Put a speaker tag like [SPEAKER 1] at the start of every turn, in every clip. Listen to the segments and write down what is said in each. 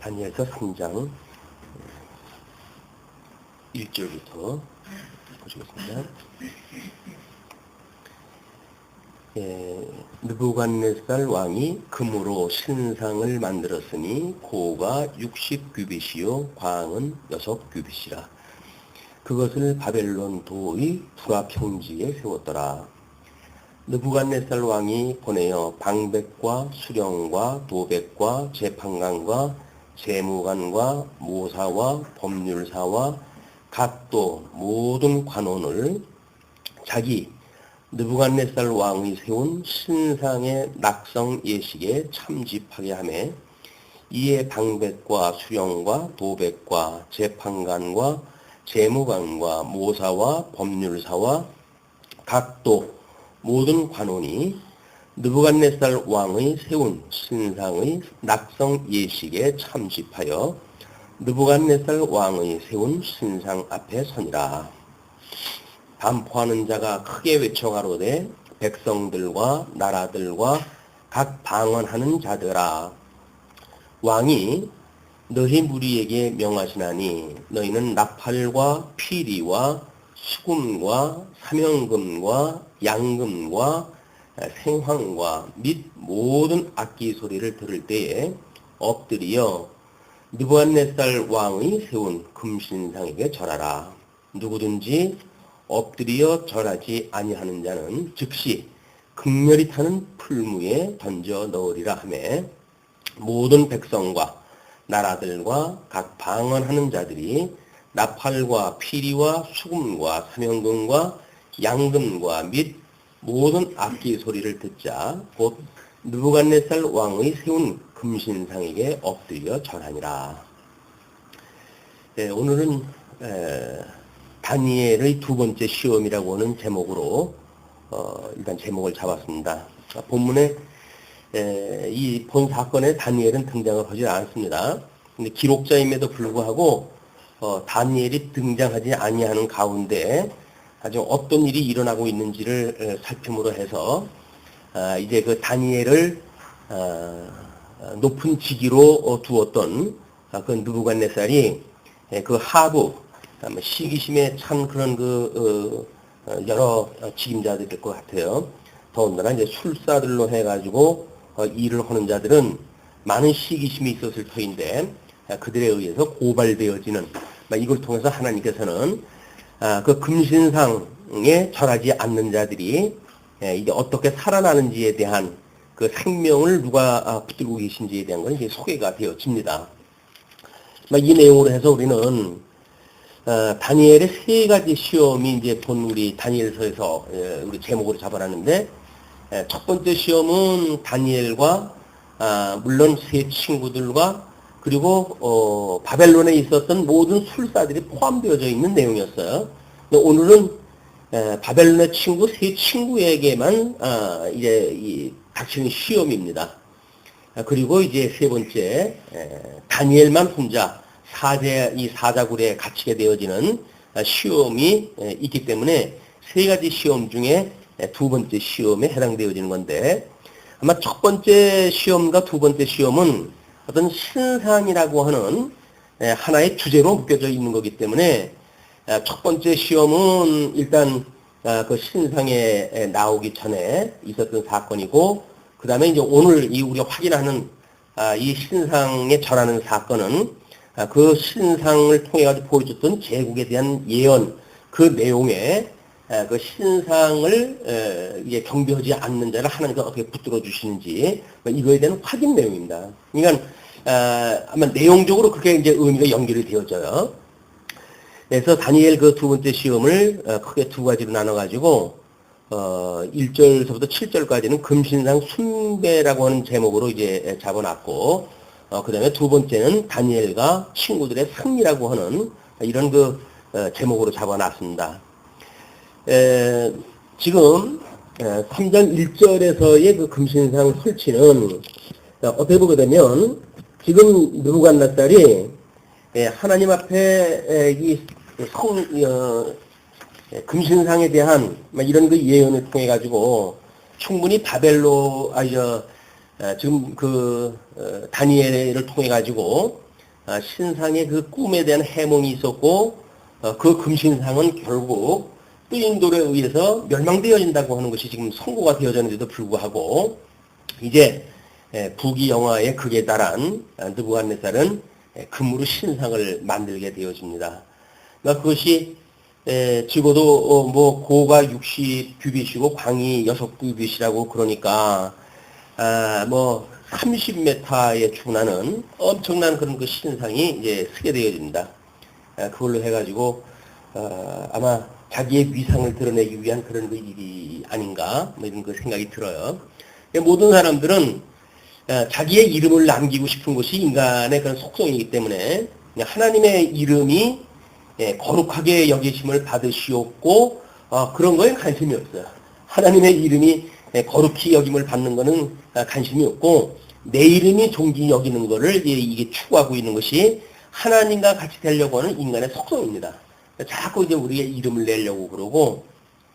[SPEAKER 1] 다니엘서 3장 1절부터 보시겠습니다. 느부갓네살 왕이 금으로 신상을 만들었으니 고가 60규빗이요 광은 6규빗이라. 그것을 바벨론 도의 두라평지에 세웠더라. 느부갓네살 왕이 보내어 방백과 수령과 도백과 재판관과 재무관과 모사와 법률사와 각도 모든 관원을 자기 느부갓네살 왕이 세운 신상의 낙성 예식에 참집하게 하며 이에 방백과 수령과 도백과 재판관과 재무관과 모사와 법률사와 각도 모든 관원이 느부갓네살 왕의 세운 신상의 낙성 예식에 참집하여 느부갓네살 왕의 세운 신상 앞에 서니라. 반포하는 자가 크게 외쳐 가로되 백성들과 나라들과 각 방언하는 자들아, 왕이 너희 무리에게 명하시나니 너희는 나팔과 피리와 수금과 사명금과 양금과 생황과 및 모든 악기 소리를 들을 때에 엎드리어 느부갓네살 왕의 세운 금신상에게 절하라. 누구든지 엎드리어 절하지 아니하는 자는 즉시 극렬히 타는 풀무에 던져 넣으리라 하며 모든 백성과 나라들과 각 방언하는 자들이 나팔과 피리와 수금과 사명금과 양금과 및 모든 악기 소리를 듣자 곧 느부갓네살 왕의 세운 금신상에게 엎드려 절하니라. 오늘은 다니엘의 두 번째 시험이라고 하는 제목으로 일단 제목을 잡았습니다. 본문에 이 본 사건에 다니엘은 등장을 하지 않습니다. 근데 기록자임에도 불구하고 다니엘이 등장하지 아니하는 가운데 아주 어떤 일이 일어나고 있는지를 살핌으로 해서 이제 그 다니엘을 높은 직위로 두었던 그 느부갓네살이 그 하부 시기심에 찬 그런 여러 직임자들이 될 것 같아요. 더군다나 이제 술사들로 해가지고 일을 하는 자들은 많은 시기심이 있었을 터인데 그들에 의해서 고발되어지는 이걸 통해서 하나님께서는 그 금신상에 절하지 않는 자들이 이제 어떻게 살아나는지에 대한 그 생명을 누가 붙들고 계신지에 대한 건 이제 소개가 되어집니다. 이 내용으로 해서 우리는 다니엘의 세 가지 시험이 이제 본 우리 다니엘서에서 우리 제목으로 잡아놨는데, 첫 번째 시험은 다니엘과 물론 세 친구들과 그리고 바벨론에 있었던 모든 술사들이 포함되어져 있는 내용이었어요. 오늘은 바벨론의 친구 세 친구에게만 이제 닥치는 시험입니다. 그리고 이제 세 번째 다니엘만 혼자 이 사자굴에 갇히게 되어지는 시험이 있기 때문에 세 가지 시험 중에 두 번째 시험에 해당되어지는 건데, 아마 첫 번째 시험과 두 번째 시험은 어떤 신상이라고 하는 하나의 주제로 묶여져 있는 거기 때문에 첫 번째 시험은 일단 그 신상에 나오기 전에 있었던 사건이고, 그 다음에 이제 오늘 우리가 확인하는 이 신상에 절하는 사건은 그 신상을 통해 가지고 보여줬던 제국에 대한 예언, 그 내용에 그 신상을 이제 경배하지 않는 자를 하나님께서 어떻게 붙들어 주시는지 이거에 대한 확인 내용입니다. 그러니까 아마 내용적으로 그렇게 이제 의미가 연결이 되어져요. 그래서 다니엘 그 두 번째 시험을 크게 두 가지로 나눠 가지고 1절서부터 7절까지는 금신상 숭배라고 하는 제목으로 이제 잡아놨고, 그 다음에 두 번째는 다니엘과 친구들의 승리라고 하는 이런 그 제목으로 잡아놨습니다. 지금 3장 1절에서의 그 금신상 설치는 어떻게 보게 되면 지금 느부갓네살이 하나님 앞에 이 금신상에 대한 이런 그 예언을 통해 가지고 충분히 지금 다니엘을 통해 가지고 신상의 그 꿈에 대한 해몽이 있었고 그 금신상은 결국 뜨인돌에 의해서 멸망되어진다고 하는 것이 지금 선고가 되어졌는데도 불구하고 이제 부귀 영화의 극에 달한 느부갓네살은 금으로 신상을 만들게 되어집니다. 그것이 적어도 뭐 고가 60규빗이고 광이 6규빗이라고 그러니까 뭐 30m에 충분하는 엄청난 그런 그 신상이 이제 쓰게 되어집니다. 그걸로 해가지고 아마 자기의 위상을 드러내기 위한 그런 그 일이 아닌가 뭐 이런 그 생각이 들어요. 모든 사람들은 자기의 이름을 남기고 싶은 것이 인간의 그런 속성이기 때문에 하나님의 이름이 거룩하게 여기심을 받으시옵고 그런 거에 관심이 없어요. 하나님의 이름이 거룩히 여김을 받는 거는 관심이 없고 내 이름이 존귀 여기는 거를 이게 추구하고 있는 것이 하나님과 같이 되려고 하는 인간의 속성입니다. 자꾸 이제 우리의 이름을 내려고 그러고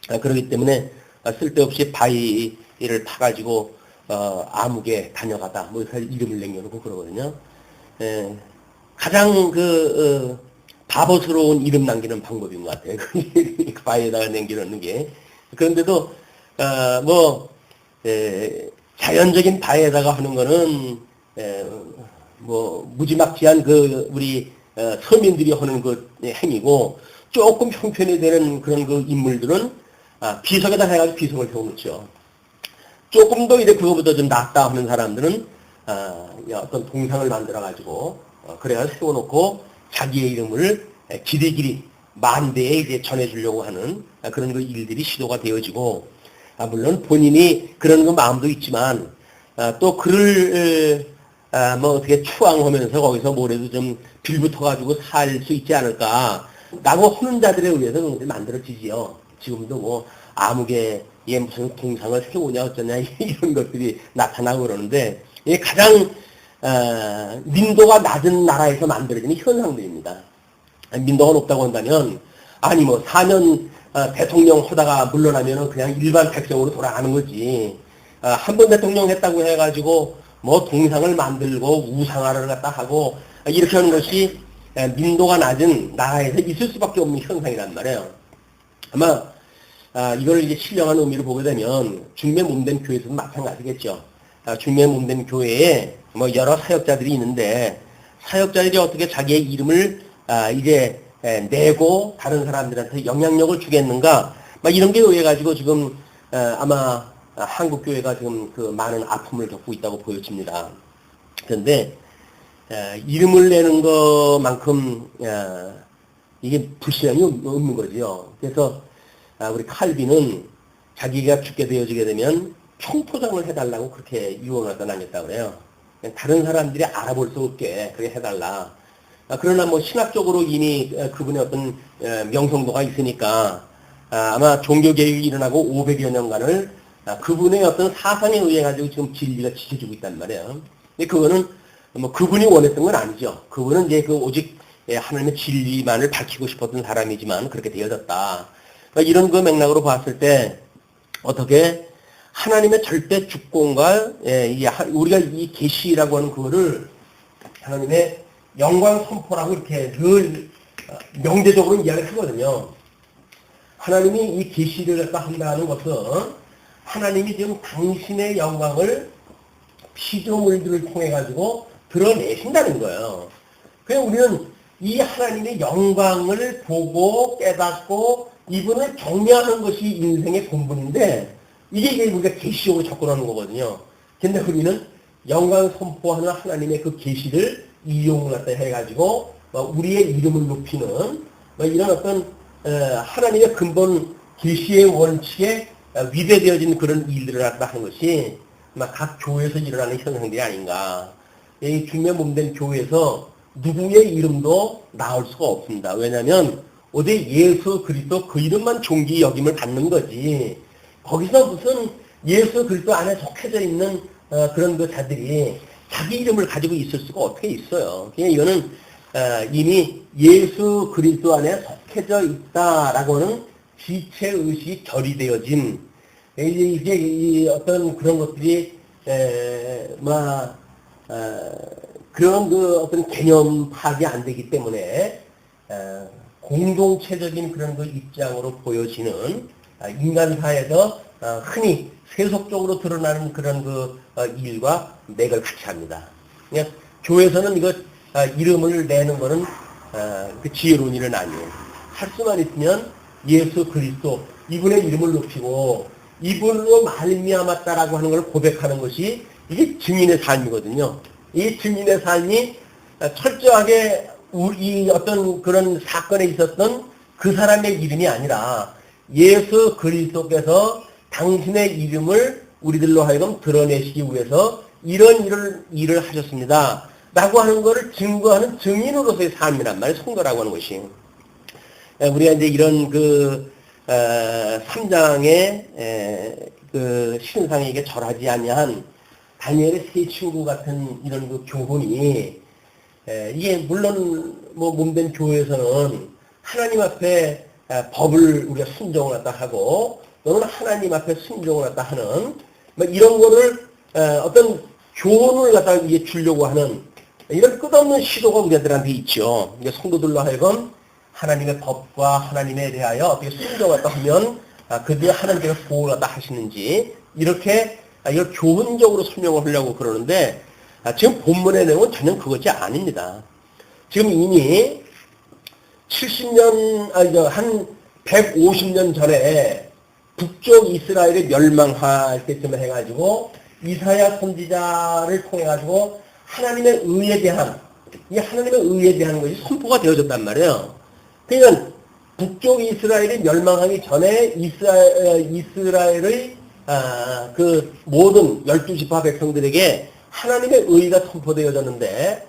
[SPEAKER 1] 그렇기 때문에 쓸데없이 바위를 파가지고 암흑에 다녀가다 뭐 이름을 남겨놓고 그러거든요. 가장 바보스러운 이름 남기는 방법인 것 같아요. 바위에다가 남겨놓는 게. 그런데도 자연적인 바위에다가 하는 거는 뭐 무지막지한 우리 서민들이 하는 그 행위고 조금 형편이 되는 그런 그 인물들은 비석에다 해가지고 비석을 세워놓죠. 조금 더 이제 그거보다 좀 낫다 하는 사람들은 어떤 동상을 만들어가지고 그래야 세워놓고 자기의 이름을 길이길이 만대에 이제 전해주려고 하는 그런 그 일들이 시도가 되어지고 물론 본인이 그런 그 마음도 있지만 또 그를 뭐 어떻게 추앙하면서 거기서 뭐래도 좀 빌붙어가지고 살 수 있지 않을까라고 하는 자들에 의해서 그런 것들이 만들어지지요. 지금도 뭐 암흑에 무슨 동상을 세우냐 어쩌냐 이런 것들이 나타나고 그러는데 이게 가장 민도가 낮은 나라에서 만들어지는 현상들입니다. 민도가 높다고 한다면 아니 뭐 4년 대통령 하다가 물러나면은 그냥 일반 백성으로 돌아가는 거지. 한 번 대통령 했다고 해가지고 뭐 동상을 만들고 우상화를 갖다 하고 이렇게 하는 것이 민도가 낮은 나라에서 있을 수밖에 없는 현상이란 말이에요. 아마 이걸 이제 신령한 의미로 보게 되면 중매 몸된 교회에서도 마찬가지겠죠. 중매 몸된 교회에 뭐 여러 사역자들이 있는데 사역자들이 어떻게 자기의 이름을 이제 내고 다른 사람들한테 영향력을 주겠는가 막 이런 게 의해 가지고 지금 아마 한국 교회가 지금 그 많은 아픔을 겪고 있다고 보여집니다. 그런데 이름을 내는 것만큼 이게 불신앙이 없는 거죠. 그래서 우리 칼빈은 자기가 죽게 되어지게 되면 총포장을 해달라고 그렇게 유언을 다녔다고 그래요. 다른 사람들이 알아볼 수 없게 그렇게 해달라. 그러나 뭐 신학적으로 이미 그분의 어떤 명성도가 있으니까 아마 종교개혁이 일어나고 500여 년간을 그분의 어떤 사상에 의해 가지고 지금 진리가 지켜지고 있단 말이에요. 근데 그거는 뭐 그분이 원했던 건 아니죠. 그분은 이제 오직 하나님의 진리만을 밝히고 싶었던 사람이지만 그렇게 되어졌다. 그러니까 이런 그 맥락으로 봤을 때 어떻게 하나님의 절대 주권과 우리가 이 계시라고 하는 그거를 하나님의 영광 선포라고 이렇게 늘 명제적으로 이야기를 하거든요. 하나님이 이 계시를 갖다 한다는 것은 하나님이 지금 당신의 영광을 피조물들을 통해 가지고 드러내신다는 거예요. 그냥 우리는 이 하나님의 영광을 보고 깨닫고 이분을 경외하는 것이 인생의 본분인데 이게 우리가 계시적으로 접근하는 거거든요. 근데 우리는 영광 선포하는 하나님의 그 계시를 이용을 갖다 해가지고 우리의 이름을 높이는 이런 어떤 하나님의 근본 계시의 원칙에 위배되어진 그런 일들을 갖다 하는 것이 각 교회에서 일어나는 현상들이 아닌가. 이 중매 몸된 교회에서 누구의 이름도 나올 수가 없습니다. 왜냐하면 어디 예수 그리스도 그 이름만 존귀 여김을 받는 거지. 거기서 무슨 예수 그리스도 안에 속해져 있는 그런 그 자들이 자기 이름을 가지고 있을 수가 어떻게 있어요. 그냥 이거는 이미 예수 그리스도 안에 속해져 있다라고는 지체의식이 결의되어진 이제 어떤 그런 것들이 그런 그 어떤 개념 파악이 안 되기 때문에 공동체적인 그런 그 입장으로 보여지는 인간사에서 흔히 세속적으로 드러나는 그런 그 일과 맥을 같이 합니다. 그러니까 교회에서는 이거 이름을 내는 거는 그 지혜로운 일은 아니에요. 할 수만 있으면 예수 그리스도 이분의 이름을 높이고 이분으로 말미암았다라고 하는 걸 고백하는 것이 이게 증인의 삶이거든요. 이 증인의 삶이 철저하게 이 어떤 그런 사건에 있었던 그 사람의 이름이 아니라 예수 그리스도께서 당신의 이름을 우리들로 하여금 드러내시기 위해서 이런 일을 하셨습니다. 라고 하는 것을 증거하는 증인으로서의 삶이란 말이에요. 성도라고 하는 것이. 우리가 이제 이런 그 3장의 그 신상에게 절하지 아니한 다니엘의 세 친구 같은 이런 그 교훈이 이게 물론 뭐 몸된 교회에서는 하나님 앞에 법을 우리가 순종을 갖다 하고 또는 하나님 앞에 순종을 갖다 하는 뭐 이런 거를 어떤 교훈을 갖다 이게 주려고 하는 이런 끝없는 시도가 우리들한테 있죠. 이게 성도들로 하여금 하나님의 법과 하나님에 대하여 어떻게 순종을 갖다 하면 그들이 하나님께서 보호를 갖다 하시는지 이렇게 이걸 교훈적으로 설명을 하려고 그러는데 지금 본문의 내용은 전혀 그것이 아닙니다. 지금 이미 70년, 한 150년 전에 북쪽 이스라엘이 멸망할 때쯤에 해가지고 이사야 선지자를 통해가지고 하나님의 의에 대한, 이 하나님의 의에 대한 것이 선포가 되어졌단 말이에요. 그러니까 북쪽 이스라엘이 멸망하기 전에 이스라엘의 그 모든 12지파 백성들에게 하나님의 의가 선포되어졌는데,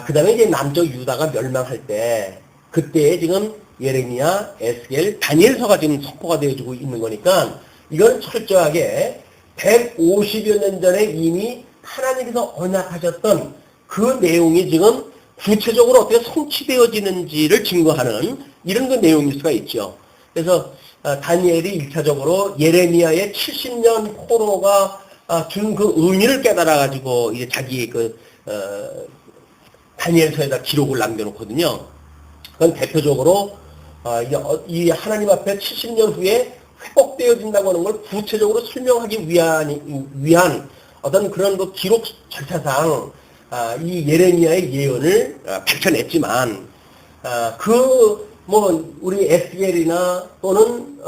[SPEAKER 1] 그 다음에 이제 남쪽 유다가 멸망할 때, 그때 지금 예레미야, 에스겔, 다니엘서가 지금 선포가 되어지고 있는 거니까, 이건 철저하게 150여 년 전에 이미 하나님께서 언약하셨던 그 내용이 지금 구체적으로 어떻게 성취되어지는지를 증거하는 이런 그 내용일 수가 있죠. 그래서 다니엘이 1차적으로 예레미야의 70년 포로가 준 그 의미를 깨달아가지고 이제 자기 그 다니엘서에다 기록을 남겨놓거든요. 그건 대표적으로 이 하나님 앞에 70년 후에 회복되어진다고 하는 걸 구체적으로 설명하기 위한 어떤 그런 그 기록 절차상 이 예레미야의 예언을 밝혀냈지만 우리 에스겔이나 또는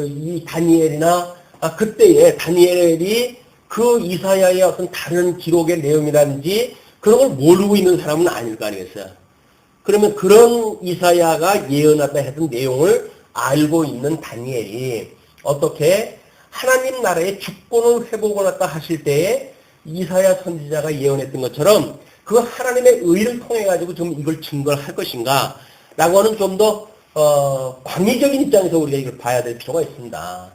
[SPEAKER 1] 이 다니엘이나 그때에 다니엘이 그 이사야의 어떤 다른 기록의 내용이라든지 그런 걸 모르고 있는 사람은 아닐 거 아니겠어요. 그러면 그런 이사야가 예언하다 했던 내용을 알고 있는 다니엘이 어떻게 하나님 나라의 주권을 회복을 했다 하실 때에 이사야 선지자가 예언했던 것처럼 그 하나님의 의를 통해 가지고 좀 이걸 증거를 할 것인가 라고 하는 좀 더 광의적인 입장에서 우리가 이걸 봐야 될 필요가 있습니다.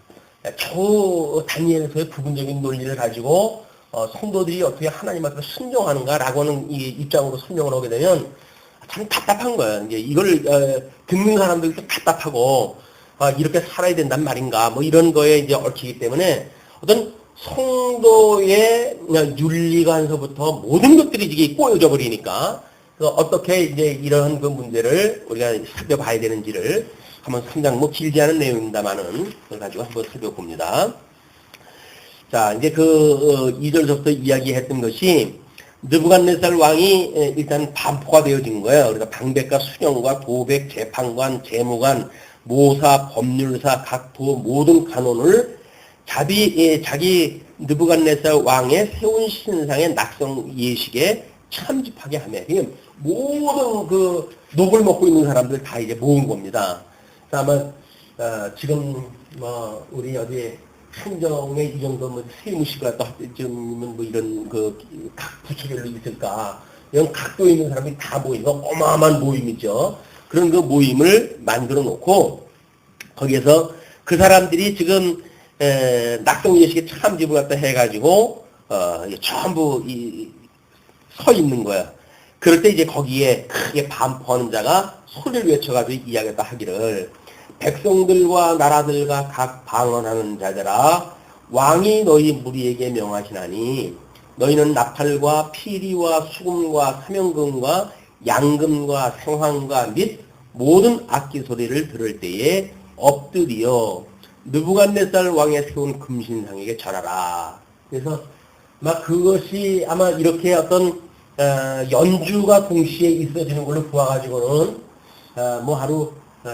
[SPEAKER 1] 겨우 다니엘서의 부분적인 논리를 가지고 성도들이 어떻게 하나님 앞에 순종하는가 라고 하는 이 입장으로 설명을 하게 되면 참 답답한 거예요. 이제 이걸 듣는 사람들도 답답하고 이렇게 살아야 된단 말인가 뭐 이런 거에 이제 얽히기 때문에 어떤 성도의 윤리관서부터 모든 것들이 이게 꼬여져 버리니까 어떻게 이제 이런 그 문제를 우리가 살펴봐야 되는지를 한번 3장 뭐 길지 않은 내용입니다만은 그걸 가지고 한번 살펴봅니다. 자, 이제 그 2절부터 이야기했던 것이 느부갓네살 왕이 일단 반포가 되어진 거예요. 그러니까 방백과 수령과 도백, 재판관, 재무관, 모사, 법률사, 각부 모든 간원을 자기 느부갓네살 왕의 세운 신상의 낙성 예식에 참집하게 하며 모든 그 녹을 먹고 있는 사람들 다 이제 모은 겁니다. 아마 지금 뭐 우리 어디 행정에 이 정도 뭐 세무식을 갖다 지금은 뭐 이런 그 각 부처별로 있을까 이런 각도에 있는 사람이 다 모이는 어마어마한 모임이죠. 그런 그 모임을 만들어 놓고 거기에서 그 사람들이 지금 낙성 예식에 참집을 갖다 해가지고 전부 서 있는 거야. 그럴 때 이제 거기에 크게 반포하는 자가 소리를 외쳐가지고 이야기했다 하기를 백성들과 나라들과 각 방언하는 자들아 왕이 너희 무리에게 명하시나니 너희는 나팔과 피리와 수금과 사명금과 양금과 생황과 및 모든 악기 소리를 들을 때에 엎드리어 느부갓네살 왕의 세운 금신상에게 절하라. 그래서 막 그것이 아마 이렇게 어떤 연주가 동시에 있어지는 걸로 보아가지고는 뭐 하루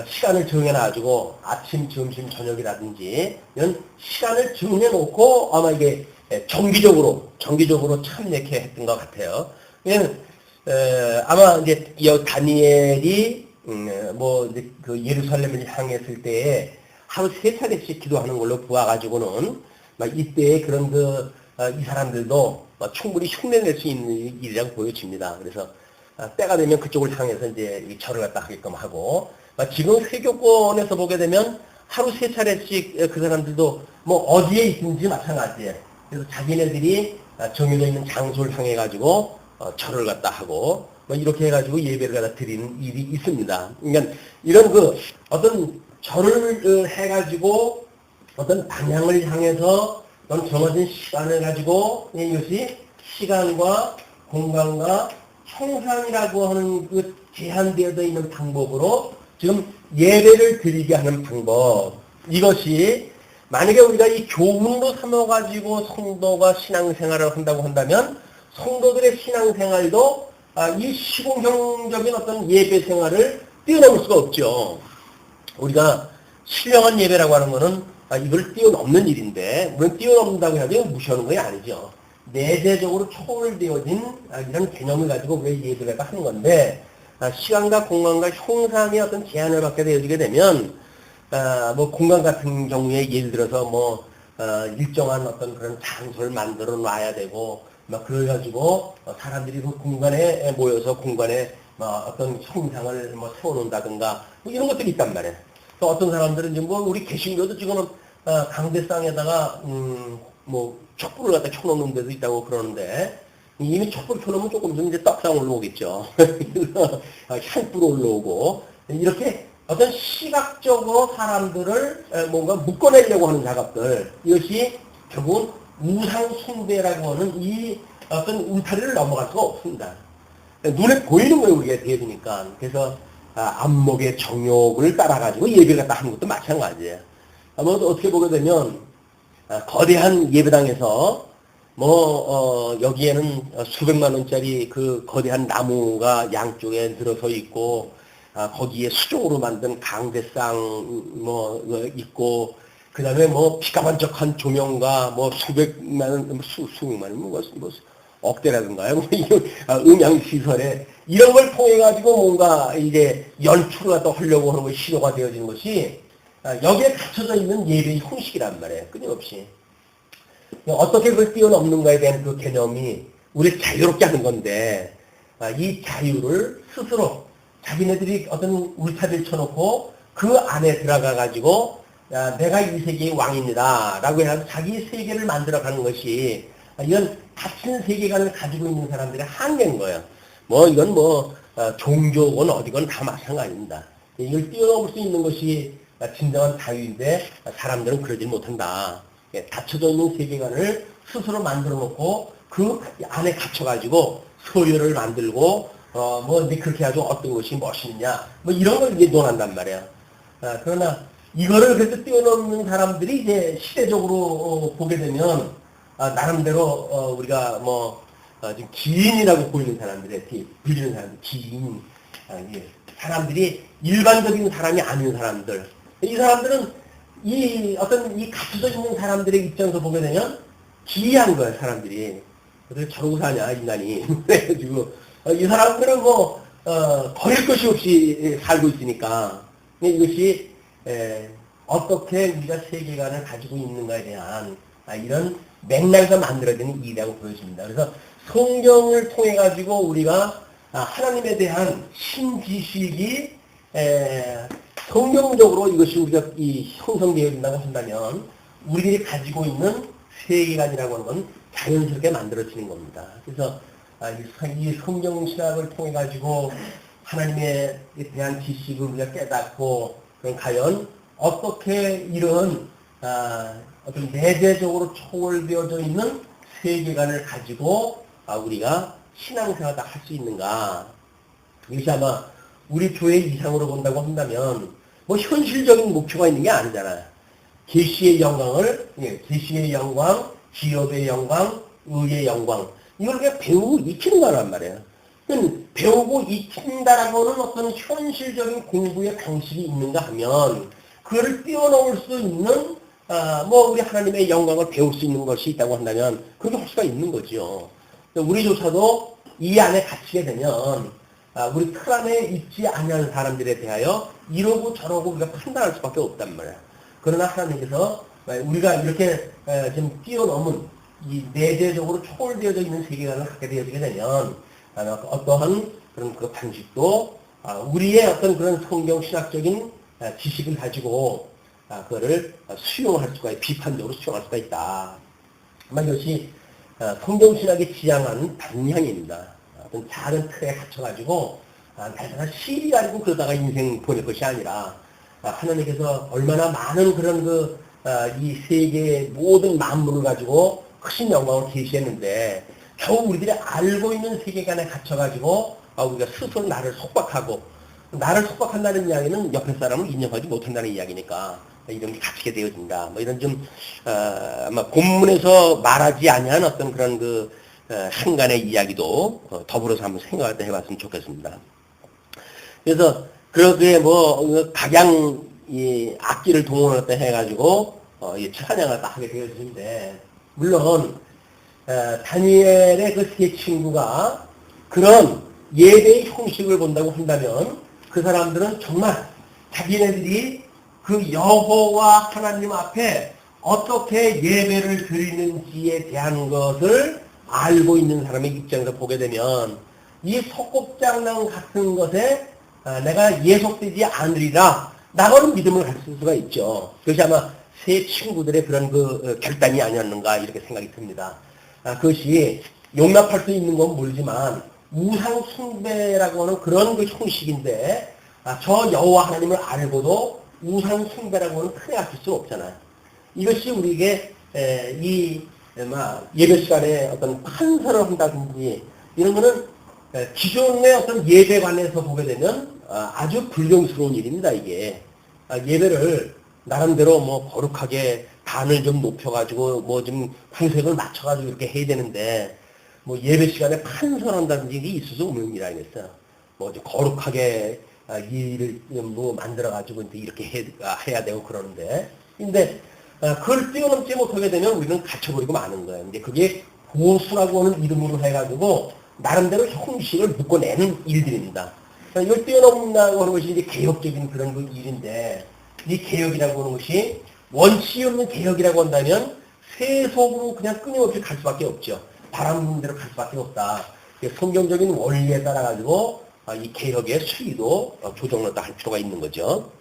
[SPEAKER 1] 시간을 정해놔가지고 아침, 점심, 저녁이라든지 이런 시간을 정해놓고 아마 이게 정기적으로 참 이렇게 했던 것 같아요. 왜냐면 아마 이제 다니엘이 뭐 이제 그 예루살렘을 향했을 때에 하루 3차례씩 기도하는 걸로 보아가지고는 막 이때의 그런 이 사람들도 충분히 흉내낼 수 있는 일이라고 보여집니다. 그래서 때가 되면 그쪽을 향해서 이제 절을 갖다 하게끔 하고, 지금 회교권에서 보게 되면 하루 3차례씩 그 사람들도 뭐 어디에 있든지 마찬가지예요. 그래서 자기네들이 정해져 있는 장소를 향해 가지고 절을 갖다 하고 뭐 이렇게 해가지고 예배를 갖다 드리는 일이 있습니다. 그러니까 이런 어떤 절을 해가지고 어떤 방향을 향해서 어떤 정해진 시간을 가지고 이것이 시간과 공간과 형상이라고 하는 그 제한되어 있는 방법으로 지금 예배를 드리게 하는 방법, 이것이 만약에 우리가 이 교훈으로 삼아가지고 성도가 신앙생활을 한다고 한다면 성도들의 신앙생활도 이 시공형적인 어떤 예배생활을 뛰어넘을 수가 없죠. 우리가 신령한 예배라고 하는 것은 이걸 뛰어넘는 일인데, 물론 뛰어넘는다고 해도 무시하는 것이 아니죠. 내재적으로 초월되어진 이런 개념을 가지고 우리가 예배를 하는 건데, 시간과 공간과 형상의 어떤 제한을 받게 되어지게 되면, 뭐 공간 같은 경우에 예를 들어서 뭐 일정한 어떤 그런 장소를 만들어 놔야 되고, 막 그래가지고 사람들이 그 공간에 모여서 공간에 어떤 형상을 뭐 세워놓는다든가 뭐 이런 것들이 있단 말이에요. 또 어떤 사람들은 지금 뭐 우리 개신교도 지금은 강대상에다가 뭐 촛불을 갖다 켜놓는 데도 있다고 그러는데, 이미 촛불 켜놓으면 조금 좀 이제 떡상 올라오겠죠. 향불 올라오고 이렇게 어떤 시각적으로 사람들을 뭔가 묶어내려고 하는 작업들, 이것이 결국은 우상 숭배라고 하는 이 어떤 울타리를 넘어갈 수가 없습니다. 눈에 보이는 거예요, 우리가 되니까. 그래서 안목의 정욕을 따라가지고 예배를 갖다 하는 것도 마찬가지예요. 뭐 어떻게 보게 되면 거대한 예배당에서 여기에는 수백만 원짜리 그 거대한 나무가 양쪽에 늘어서 있고, 거기에 수종으로 만든 강대상 있고, 그 다음에 피카반짝한 조명과 수백만 원, 수백만 원, 억대라든가요. 음향시설에 이런 걸 통해가지고 뭔가 이제 연출을 갖다 하려고 하는 것이 시도가 되어지는 것이 여기에 갖춰져 있는 예배의 형식이란 말이에요. 끊임없이. 어떻게 그걸 뛰어넘는가에 대한 그 개념이 우리를 자유롭게 하는 건데, 이 자유를 스스로 자기네들이 어떤 울타리를 쳐놓고 그 안에 들어가가지고 내가 이 세계의 왕입니다 라고 해서 자기 세계를 만들어가는 것이, 이건 같은 세계관을 가지고 있는 사람들의 한계인 거예요. 이건 종교건 어디건 다 마찬가지입니다. 이걸 뛰어넘을 수 있는 것이 진정한 자유인데 사람들은 그러지 못한다. 닫혀져 있는 세계관을 스스로 만들어 놓고 그 안에 갇혀가지고 소유를 만들고 이제 그렇게 해가지고 어떤 것이 멋있느냐 이런 걸 이제 논한단 말이에요. 그러나 이거를 그래서 뛰어넘는 사람들이 이제 시대적으로 보게 되면 나름대로 우리가 지금 기인이라고 보이는 사람들이 빌리는 사람들, 기인, 사람들이 일반적인 사람이 아닌 사람들, 이 사람들은 이 갖춰져 있는 사람들의 입장에서 보게 되면 기이한 거야, 사람들이. 어떻게 저러고 사냐, 인간이. 그래가지고 이 사람들은 거릴 것이 없이 살고 있으니까 이것이 어떻게 우리가 세계관을 가지고 있는가에 대한 이런 맥락에서 만들어지는 일이라고 보여집니다. 그래서 성경을 통해 가지고 우리가 하나님에 대한 신지식이 성경적으로 이것이 우리가 형성되어 있다고 한다면 우리들이 가지고 있는 세계관이라고 하는 건 자연스럽게 만들어지는 겁니다. 그래서 이 성경 신학을 통해 가지고 하나님에 대한 지식을 우리가 깨닫고, 그럼 과연 어떻게 이런 어떤 내재적으로 초월되어져 있는 세계관을 가지고 우리가 신앙생활을 할 수 있는가? 이것이 아마 우리 교회 이상으로 본다고 한다면 뭐 현실적인 목표가 있는 게 아니잖아요. 계시의 영광을, 계시의 영광, 기업의 영광, 의의 영광, 이걸 그냥 배우고 익히는 거란 말이에요. 배우고 익힌다라고는 어떤 현실적인 공부의 방식이 있는가 하면 그거를 뛰어넘을 수 있는 뭐 우리 하나님의 영광을 배울 수 있는 것이 있다고 한다면 그렇게 할 수가 있는 거죠. 우리조차도 이 안에 갇히게 되면 우리 틀 안에 있지 않은 사람들에 대하여 이러고 저러고 우리가 판단할 수밖에 없단 말이야. 그러나 하나님께서 우리가 이렇게 좀 뛰어넘은 이 내재적으로 초월되어져 있는 세계관을 갖게 되어지게 되면 어떠한 그런 그 방식도 우리의 어떤 그런 성경 신학적인 지식을 가지고 그거를 수용할 수가 있다. 비판적으로 수용할 수가 있다. 아마 이것이 성경 신학이 지향하는 방향입니다. 어떤 작은 틀에 갇혀가지고 대단한 시비 가지고 그러다가 인생 보낼 것이 아니라 하나님께서 얼마나 많은 그런 이 세계의 모든 만물을 가지고 크신 영광을 계시했는데 겨우 우리들이 알고 있는 세계관에 갇혀가지고 우리가 스스로 나를 속박하고 나를 속박한다는 이야기는 옆에 사람을 인정하지 못한다는 이야기니까 이런 게 갇히게 되어진다. 뭐 이런 좀 아마 본문에서 말하지 아니한 어떤 그런 한간의 이야기도 더불어서 한번 생각을 해봤으면 좋겠습니다. 그래서 그렇게 뭐 각양 이 악기를 동원했다 해가지고 이 찬양을 딱 하게 되어지는데 물론 다니엘의 그 세 친구가 그런 예배의 형식을 본다고 한다면 그 사람들은 정말 자기네들이 그 여호와 하나님 앞에 어떻게 예배를 드리는지에 대한 것을 알고 있는 사람의 입장에서 보게 되면 이 소꿉장난 같은 것에 내가 예속되지 않으리라 나가는 믿음을 가질 수가 있죠. 그것이 아마 세 친구들의 그런 결단이 아니었는가 이렇게 생각이 듭니다. 그것이 용납할 수 있는 건 모르지만 우상 숭배라고 하는 그런 그 형식인데 저 여호와 하나님을 알고도 우상 숭배라고 하는 틀에 갇힐 수는 없잖아요. 이것이 우리에게 예배 시간에 어떤 판서를 한다든지 이런 거는 기존의 어떤 예배관에서 보게 되면 아주 불경스러운 일입니다. 이게 예배를 나름대로 뭐 거룩하게 단을 좀 높여가지고 뭐 좀 구색을 맞춰가지고 이렇게 해야 되는데 뭐 예배 시간에 판설한다든지 이게 있을 수 없는 일 아니겠어요. 뭐 좀 거룩하게 일을 뭐 만들어가지고 이렇게 해야 되고 그러는데 근데 그걸 뛰어넘지 못하게 되면 우리는 갇혀버리고 마는 거예요. 이제 그게 보수라고 하는 이름으로 해가지고 나름대로 형식을 묶어내는 일들입니다. 이걸 뛰어넘는다고 하는 것이 이제 개혁적인 그런 그 일인데 이 개혁이라고 하는 것이 원치 없는 개혁이라고 한다면 세속으로 그냥 끊임없이 갈 수밖에 없죠. 바람 대로 갈 수밖에 없다. 성경적인 원리에 따라 가지고 이 개혁의 수위도 조정을 할 필요가 있는 거죠.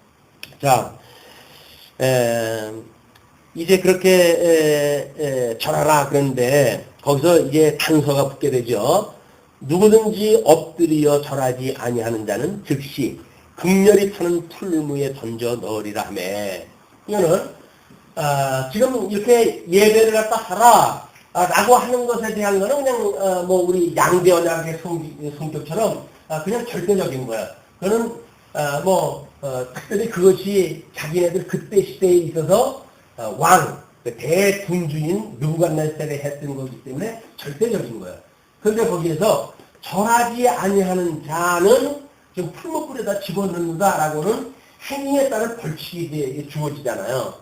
[SPEAKER 1] 자, 이제 그렇게 절하라 그런데 거기서 이제 단서가 붙게 되죠. 누구든지 엎드려 절하지 아니하는 자는 즉시 극렬히 타는 풀무에 던져 넣으리라 하며 이거는 지금 이렇게 예배를 갖다 하라 라고 하는 것에 대한 거는 그냥 뭐 우리 양대 언약의 성격처럼 그냥 절대적인 거야. 그거는 특별히 그것이 자기네들 그때 시대에 있어서 왕 대군주인 느부갓네살이 했던 거기 때문에 절대적인 거야. 그런데 거기에서 절하지 아니하는 자는 지금 풀무불에다 집어넣는다라고는 행위에 따른 벌칙이 주어지잖아요.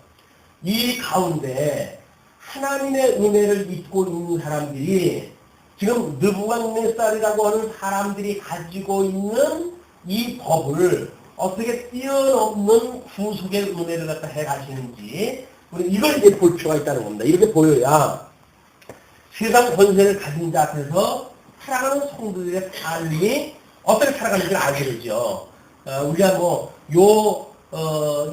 [SPEAKER 1] 이 가운데 하나님의 은혜를 믿고 있는 사람들이 지금 느부갓네살이라고 하는 사람들이 가지고 있는 이 법을 어떻게 뛰어넘는 구속의 은혜를 갖다 해가시는지 우리 이걸 이제 볼 필요가 있다는 겁니다. 이렇게 보여야 세상 권세를 가진 자 앞에서 살아가는 성도들의 삶이 어떻게 살아가는지를 알게 되죠. 우리가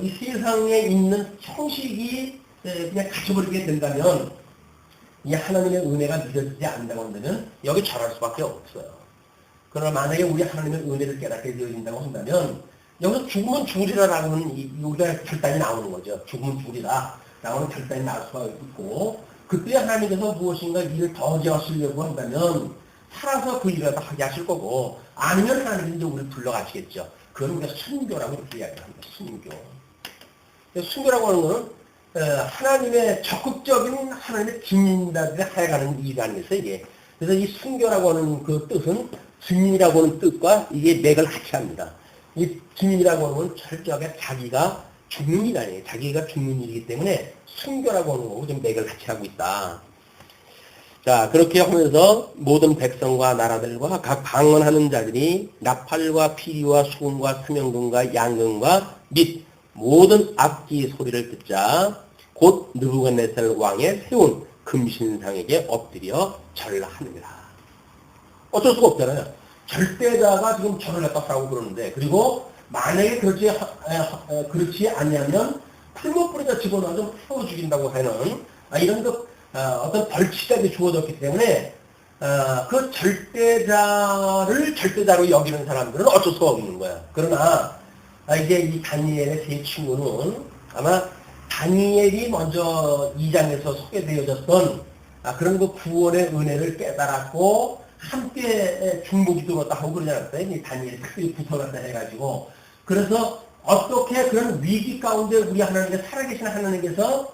[SPEAKER 1] 이 세상에 있는 형식이 그냥 갇혀버리게 된다면 이 하나님의 은혜가 믿어지지 않는다고 한다면 여기 절할 수밖에 없어요. 그러나 만약에 우리 하나님의 은혜를 깨닫게 되어진다고 한다면 여기서 죽으면 죽으리라라고 하는 여기가 결단이 나오는 거죠. 죽으면 죽으리라라고 하는 결단이 나올 수가 있고 그때 하나님께서 무엇인가 일을 더 지어쓰려고 한다면 살아서 그 일을 하게 하실 거고, 아니면 하나님이 이제 우리 불러가시겠죠. 그건 우리가 순교라고 이렇게 이야기합니다. 순교. 순교라고 하는 것은 하나님의 적극적인 하나님의 증인자들이 하여가는 일 아니겠어요, 이게. 그래서 이 순교라고 하는 그 뜻은 증인이라고 하는 뜻과 이게 맥을 같이 합니다. 이 증인이라고 하는 건 철저하게 자기가 죽는 일 아니에요. 자기가 죽는 일이기 때문에 순교라고 하는 거고 좀 맥을 같이 하고 있다. 자, 그렇게 하면서 모든 백성과 나라들과 각 방언하는 자들이 나팔과 피리와 수금과 사명금과 양금과 및 모든 악기 소리를 듣자 곧 느부갓네살 왕의 세운 금신상에게 엎드려 절을 하느니라. 어쩔 수가 없잖아요. 절대자가 지금 절을 갖다 하라고 그러는데, 그리고 만약에 그렇지 않냐면 풀못 뿌리다 집어넣어 좀 태워 죽인다고 하는 이런 어떤 벌칙까지 주어졌기 때문에 그 절대자를 절대자로 여기는 사람들은 어쩔 수가 없는 거야. 그러나 이제 이 다니엘의 세 친구는 아마 다니엘이 먼저 2장에서 소개되어졌던 그런 그 구원의 은혜를 깨달았고 함께 중보기도를 하고 그러지 않았어요? 이 다니엘이 크게 붙어갔다 해가지고. 그래서 어떻게 그런 위기 가운데 우리 하나님께서 살아계신 하나님께서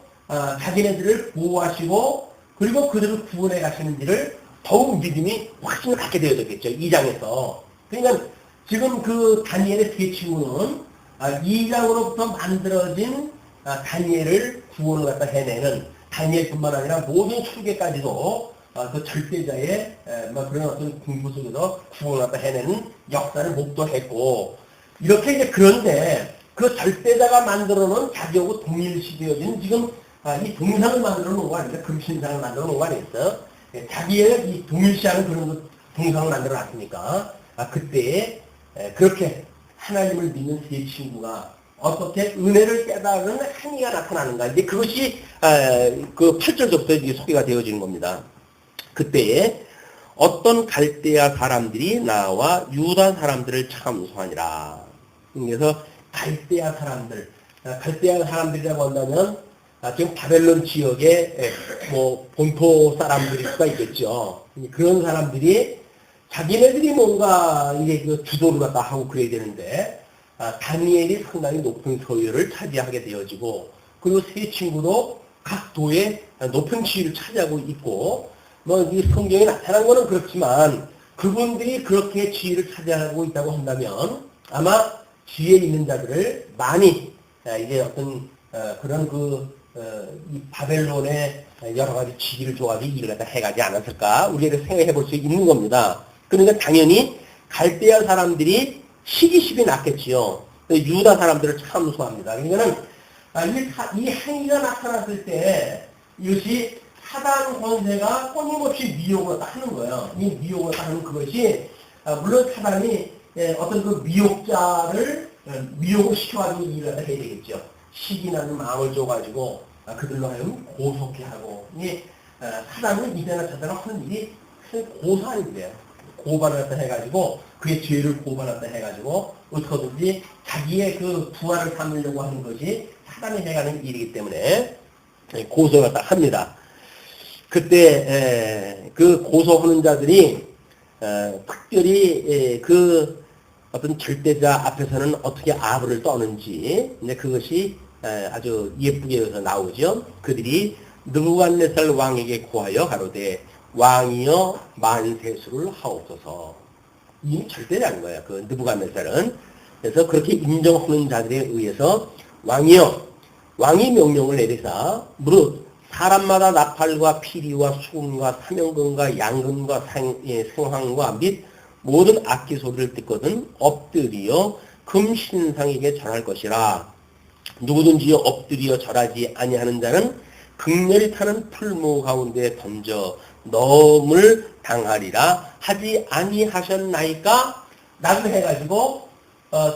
[SPEAKER 1] 자기네들을 보호하시고 그리고 그들을 구원해 가시는지를 더욱 믿음이 확신을 갖게 되어졌겠죠. 2장에서. 그러니까 지금 그 다니엘의 세 친구는 2장으로부터 만들어진 다니엘을 구원을 갖다 해내는 다니엘뿐만 아니라 모든 출계까지도 그 절대자의 그런 어떤 공부 속에서 구원을 갖다 해내는 역사를 목도했고, 이렇게 이제 그런데 그 절대자가 만들어 놓은 자기하고 동일시되어진 지금 이 동상을 만들어 놓은 거 아닙니까? 금신상을 만들어 놓은 거 아니겠어요? 자기의 이 동일시하는 그런 동상을 만들어 놨으니까 그때 그렇게 하나님을 믿는 세 친구가 어떻게 은혜를 깨달은 행위가 나타나는가. 이제 그것이 그 8절부터 이제 소개가 되어지는 겁니다. 그때에 어떤 갈대아 사람들이 나와 유다 사람들을 참소하니라. 그래서 갈대아 사람들이라고 한다면 지금 바벨론 지역에 뭐 본토 사람들일 수가 있겠죠. 그런 사람들이 자기네들이 뭔가 이게 그 주도를 갖다 하고 그래야 되는데 다니엘이 상당히 높은 소유를 차지하게 되어지고, 그리고 세 친구도 각 도에 높은 지위를 차지하고 있고, 뭐 이 성경에 나타난 거는 그렇지만 그분들이 그렇게 지위를 차지하고 있다고 한다면 아마 지위에 있는 자들을 많이 이제 어떤 그런 이 바벨론의 여러 가지 지위를 줘가지고 일을 갖다 해가지 않았을까, 우리가 생각해 볼 수 있는 겁니다. 그러니까 당연히 갈대아 사람들이 시기심이 났겠지요. 유다 사람들을 참소합니다. 그러니까는 이 행위가 나타났을 때 이것이 사단 권세가 끊임없이 미혹을 하는 거예요. 이 미혹을 하는 그것이 물론 사단이 어떤 그 미혹자를 미혹을 시켜가지고 일을 해야 되겠죠. 시기나는 마음을 줘가지고 그들로 하여금 고속해 하고, 사단은 이제나 저제나 하는 일이 고소하는 일이에요. 고발을 갖다 해가지고 그의 죄를 고발했다 해가지고 어떻게든지 자기의 그 부활을 삼으려고 하는 것이 사단이 해가는 일이기 때문에 고소를 갖다 합니다. 그때 그 고소하는 자들이 특별히 그 어떤 절대자 앞에서는 어떻게 아부를 떠는지 그것이 아주 예쁘게 여기서 나오죠. 그들이 느부갓네살 왕에게 고하여 가로되 왕이여 만세수를 하옵소서. 이 절대자인 거예요. 그 느부갓네살은. 그래서 그렇게 인정하는 자들에 의해서 왕이여, 왕이 명령을 내리사 무릇 사람마다 나팔과 피리와 수금과 사명금과 양금과 생황과 및 모든 악기 소리를 듣거든 엎드리어 금신상에게 절할 것이라. 누구든지 엎드리어 절하지 아니하는 자는 극렬히 타는 풀무 가운데 던져 넣음을 당하리라 하지 아니하셨나이까? 라고 해가지고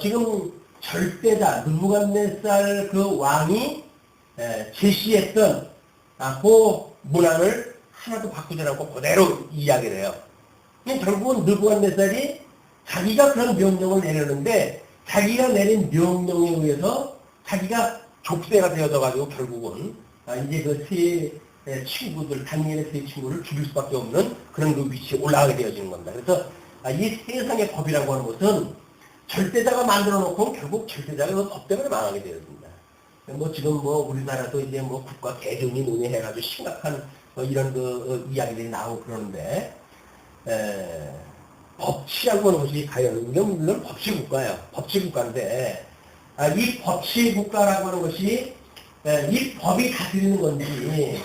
[SPEAKER 1] 지금 절대자 느부갓네살 그 왕이 제시했던 그 문안을 하나도 바꾸지 않고 그대로 이야기를 해요. 결국은 느부갓네살이 자기가 그런 명령을 내렸는데 자기가 내린 명령에 의해서 자기가 족쇄가 되어져가지고 결국은 이제 그 친구들, 다니엘의 친구를 죽일 수밖에 없는 그런 그 위치에 올라가게 되어지는 겁니다. 그래서 이 세상의 법이라고 하는 것은 절대자가 만들어 놓고 결국 절대자가 그 법 때문에 망하게 되어집니다. 뭐 지금 뭐 우리나라도 이제 뭐 국가 개정이 논의해가지고 심각한 이런 그 이야기들이 나오고 그러는데 법치라고 하는 것이 과연 이건 물론 법치국가예요. 법치국가인데 이 법치국가라고 하는 것이 이 법이 다스리는 건지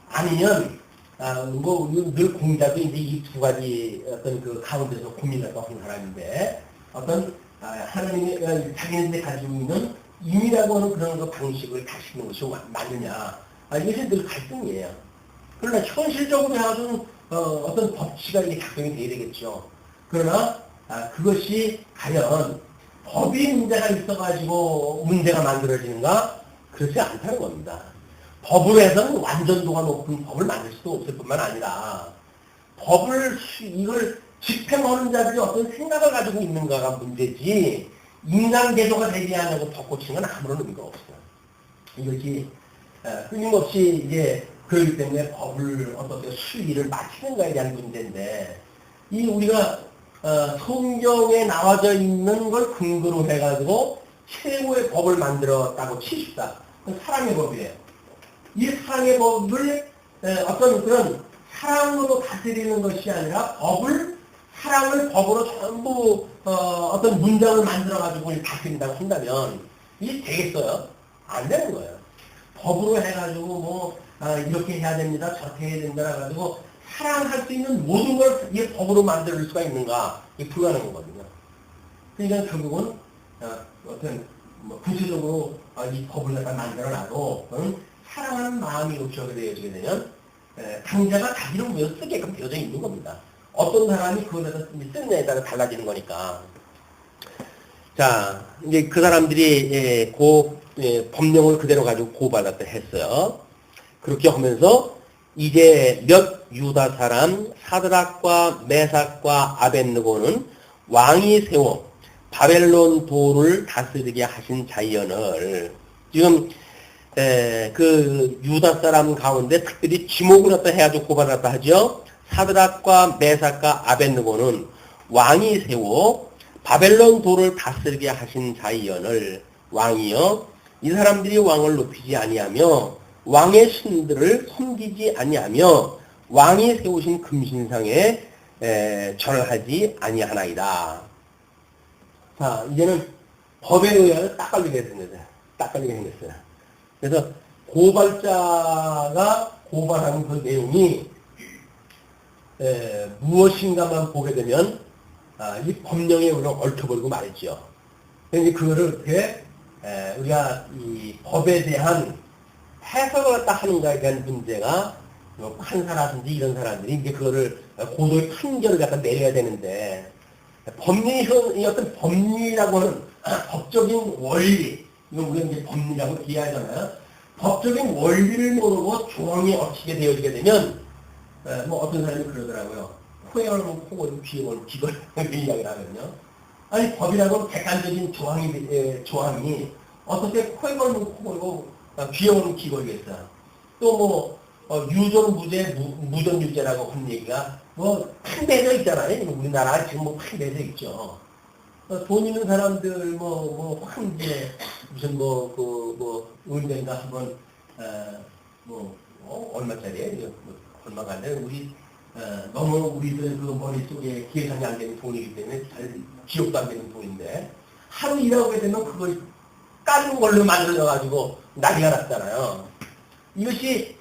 [SPEAKER 1] 아니면 늘 공자도 이제 이 두 가지 어떤 그 가운데서 고민하고 하는 사람인데 어떤 하나님이 자기네들이 가지고 있는 임이라고 하는 그런 그 방식을 다스리는 것이 맞느냐 이것이 늘 갈등이에요. 그러나 현실적으로 해서는 어떤 법치가 이게 작동이 돼야 되겠죠. 그러나 그것이 과연 법이 문제가 있어가지고 문제가 만들어지는가? 그렇지 않다는 겁니다. 법으로 해서는 완전도가 높은 법을 만들 수도 없을 뿐만 아니라 이걸 집행하는 자들이 어떤 생각을 가지고 있는가가 문제지 인간 제도가 되지 않고 법 고치는 건 아무런 의미가 없어요. 이것이 끊임없이 이제 그렇기 때문에 법을 어떻게 수위를 맞추는가에 대한 문제인데 이 우리가 성경에 나와져 있는 걸 근거로 해가지고 최고의 법을 만들었다고 치십시다. 사랑의 법이에요. 이 사랑의 법을 어떤 그런 사랑으로 다스리는 것이 아니라 사랑을 법으로 전부 어떤 문장을 만들어가지고 다스린다고 한다면 이게 되겠어요? 안 되는 거예요. 법으로 해가지고 뭐 이렇게 해야 됩니다. 저렇게 해야 된다 해가지고 사랑할 수 있는 모든 걸 이게 법으로 만들 수가 있는가? 이게 불가능하거든요. 그러니까 결국은 어떤 구체적으로 이 법을 갖다 만들어놔도 사랑하는 마음이 요청이 되어지게 되면 강자가 자기를 위해서 쓰게끔 되어져 있는 겁니다. 어떤 사람이 그것에서 쓰느냐에 따라 달라지는 거니까. 자, 이제 그 사람들이 법령을 그대로 가지고 고발했다 했어요. 그렇게 하면서 이제 몇 유다 사람 사드락과 메삭과 아벳느고는 왕이 세워 바벨론 도를 다스리게 하신 자연을 지금 그 유다 사람 가운데 특별히 지목을 갖다 해가지고 고발했다 하죠. 사드락과 메삭과 아벳느고는 왕이 세워 바벨론 도를 다스리게 하신 자연을 왕이여 이 사람들이 왕을 높이지 아니하며 왕의 신들을 섬기지 아니하며 왕이 세우신 금신상에 절하지 아니하나이다. 자, 이제는 법에 의하여 딱 걸리게 생겼어요. 딱 걸리게 생겼어요. 그래서 고발자가 고발하는 그 내용이 무엇인가만 보게 되면 이 법령에 우리가 얽혀버리고 말이죠. 그래서 그거를 어떻게 우리가 이 법에 대한 해석을 딱 하는가에 대한 문제가 판사라든지 이런 사람들이 이제 그거를 고도의 판결을 갖다 내려야 되는데 법리 어떤 법리라고 하는 법적인 원리 이건 우리가 이제 법리라고 이해하잖아요. 법적인 원리를 모르고 조항이 얽히게 되어지게 되면 뭐 어떤 사람이 그러더라고요. 코에 얼면 코골고 귀에 얼면 귀걸 이야기를 하거든요. 아니 법이라고 객관적인 조항이 어떻게 코에 걸면 코골고 귀에 얼면 귀걸겠어. 또 뭐 유존 무죄 무존 유죄라고 하는 얘기가 뭐 큰 배져 있잖아요. 우리나라 지금 뭐 큰 배져 있죠. 돈 있는 사람들 뭐 황제 무슨 은행가 한번 얼마짜리예요? 얼마가 안 돼. 너무 우리들 그 머릿속에 계산이 안 되는 돈이기 때문에 잘 기억도 안 되는 돈인데 하루 일하고 되면 그걸 까는 걸로 만들어가지고 난리가 났잖아요. 이것이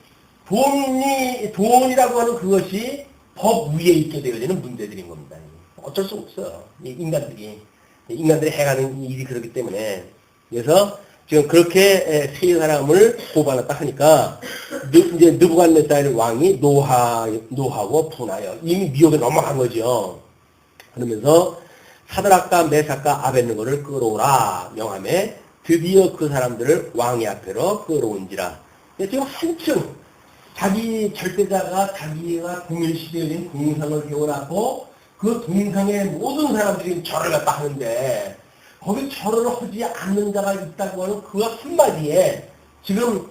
[SPEAKER 1] 돈이라고 하는 그것이 법 위에 있게 되어지는 문제들인 겁니다. 어쩔 수 없어요. 인간들이 해가는 일이 그렇기 때문에. 그래서 지금 그렇게 세 사람을 고발했다 하니까 이제 느부갓네살 왕이 노하고 분하여 이미 미혹에 넘어간 거죠. 그러면서 사드락과 메삭과 아벳느고를 끌어오라 명함에 드디어 그 사람들을 왕의 앞으로 끌어온지라. 지금 한층 자기 절대자가 자기가 동일시되어진 동상을 세워놨고 그 동상에 모든 사람들이 절을 갖다 하는데 거기 절을 하지 않는 자가 있다고 하는 그 한마디에 지금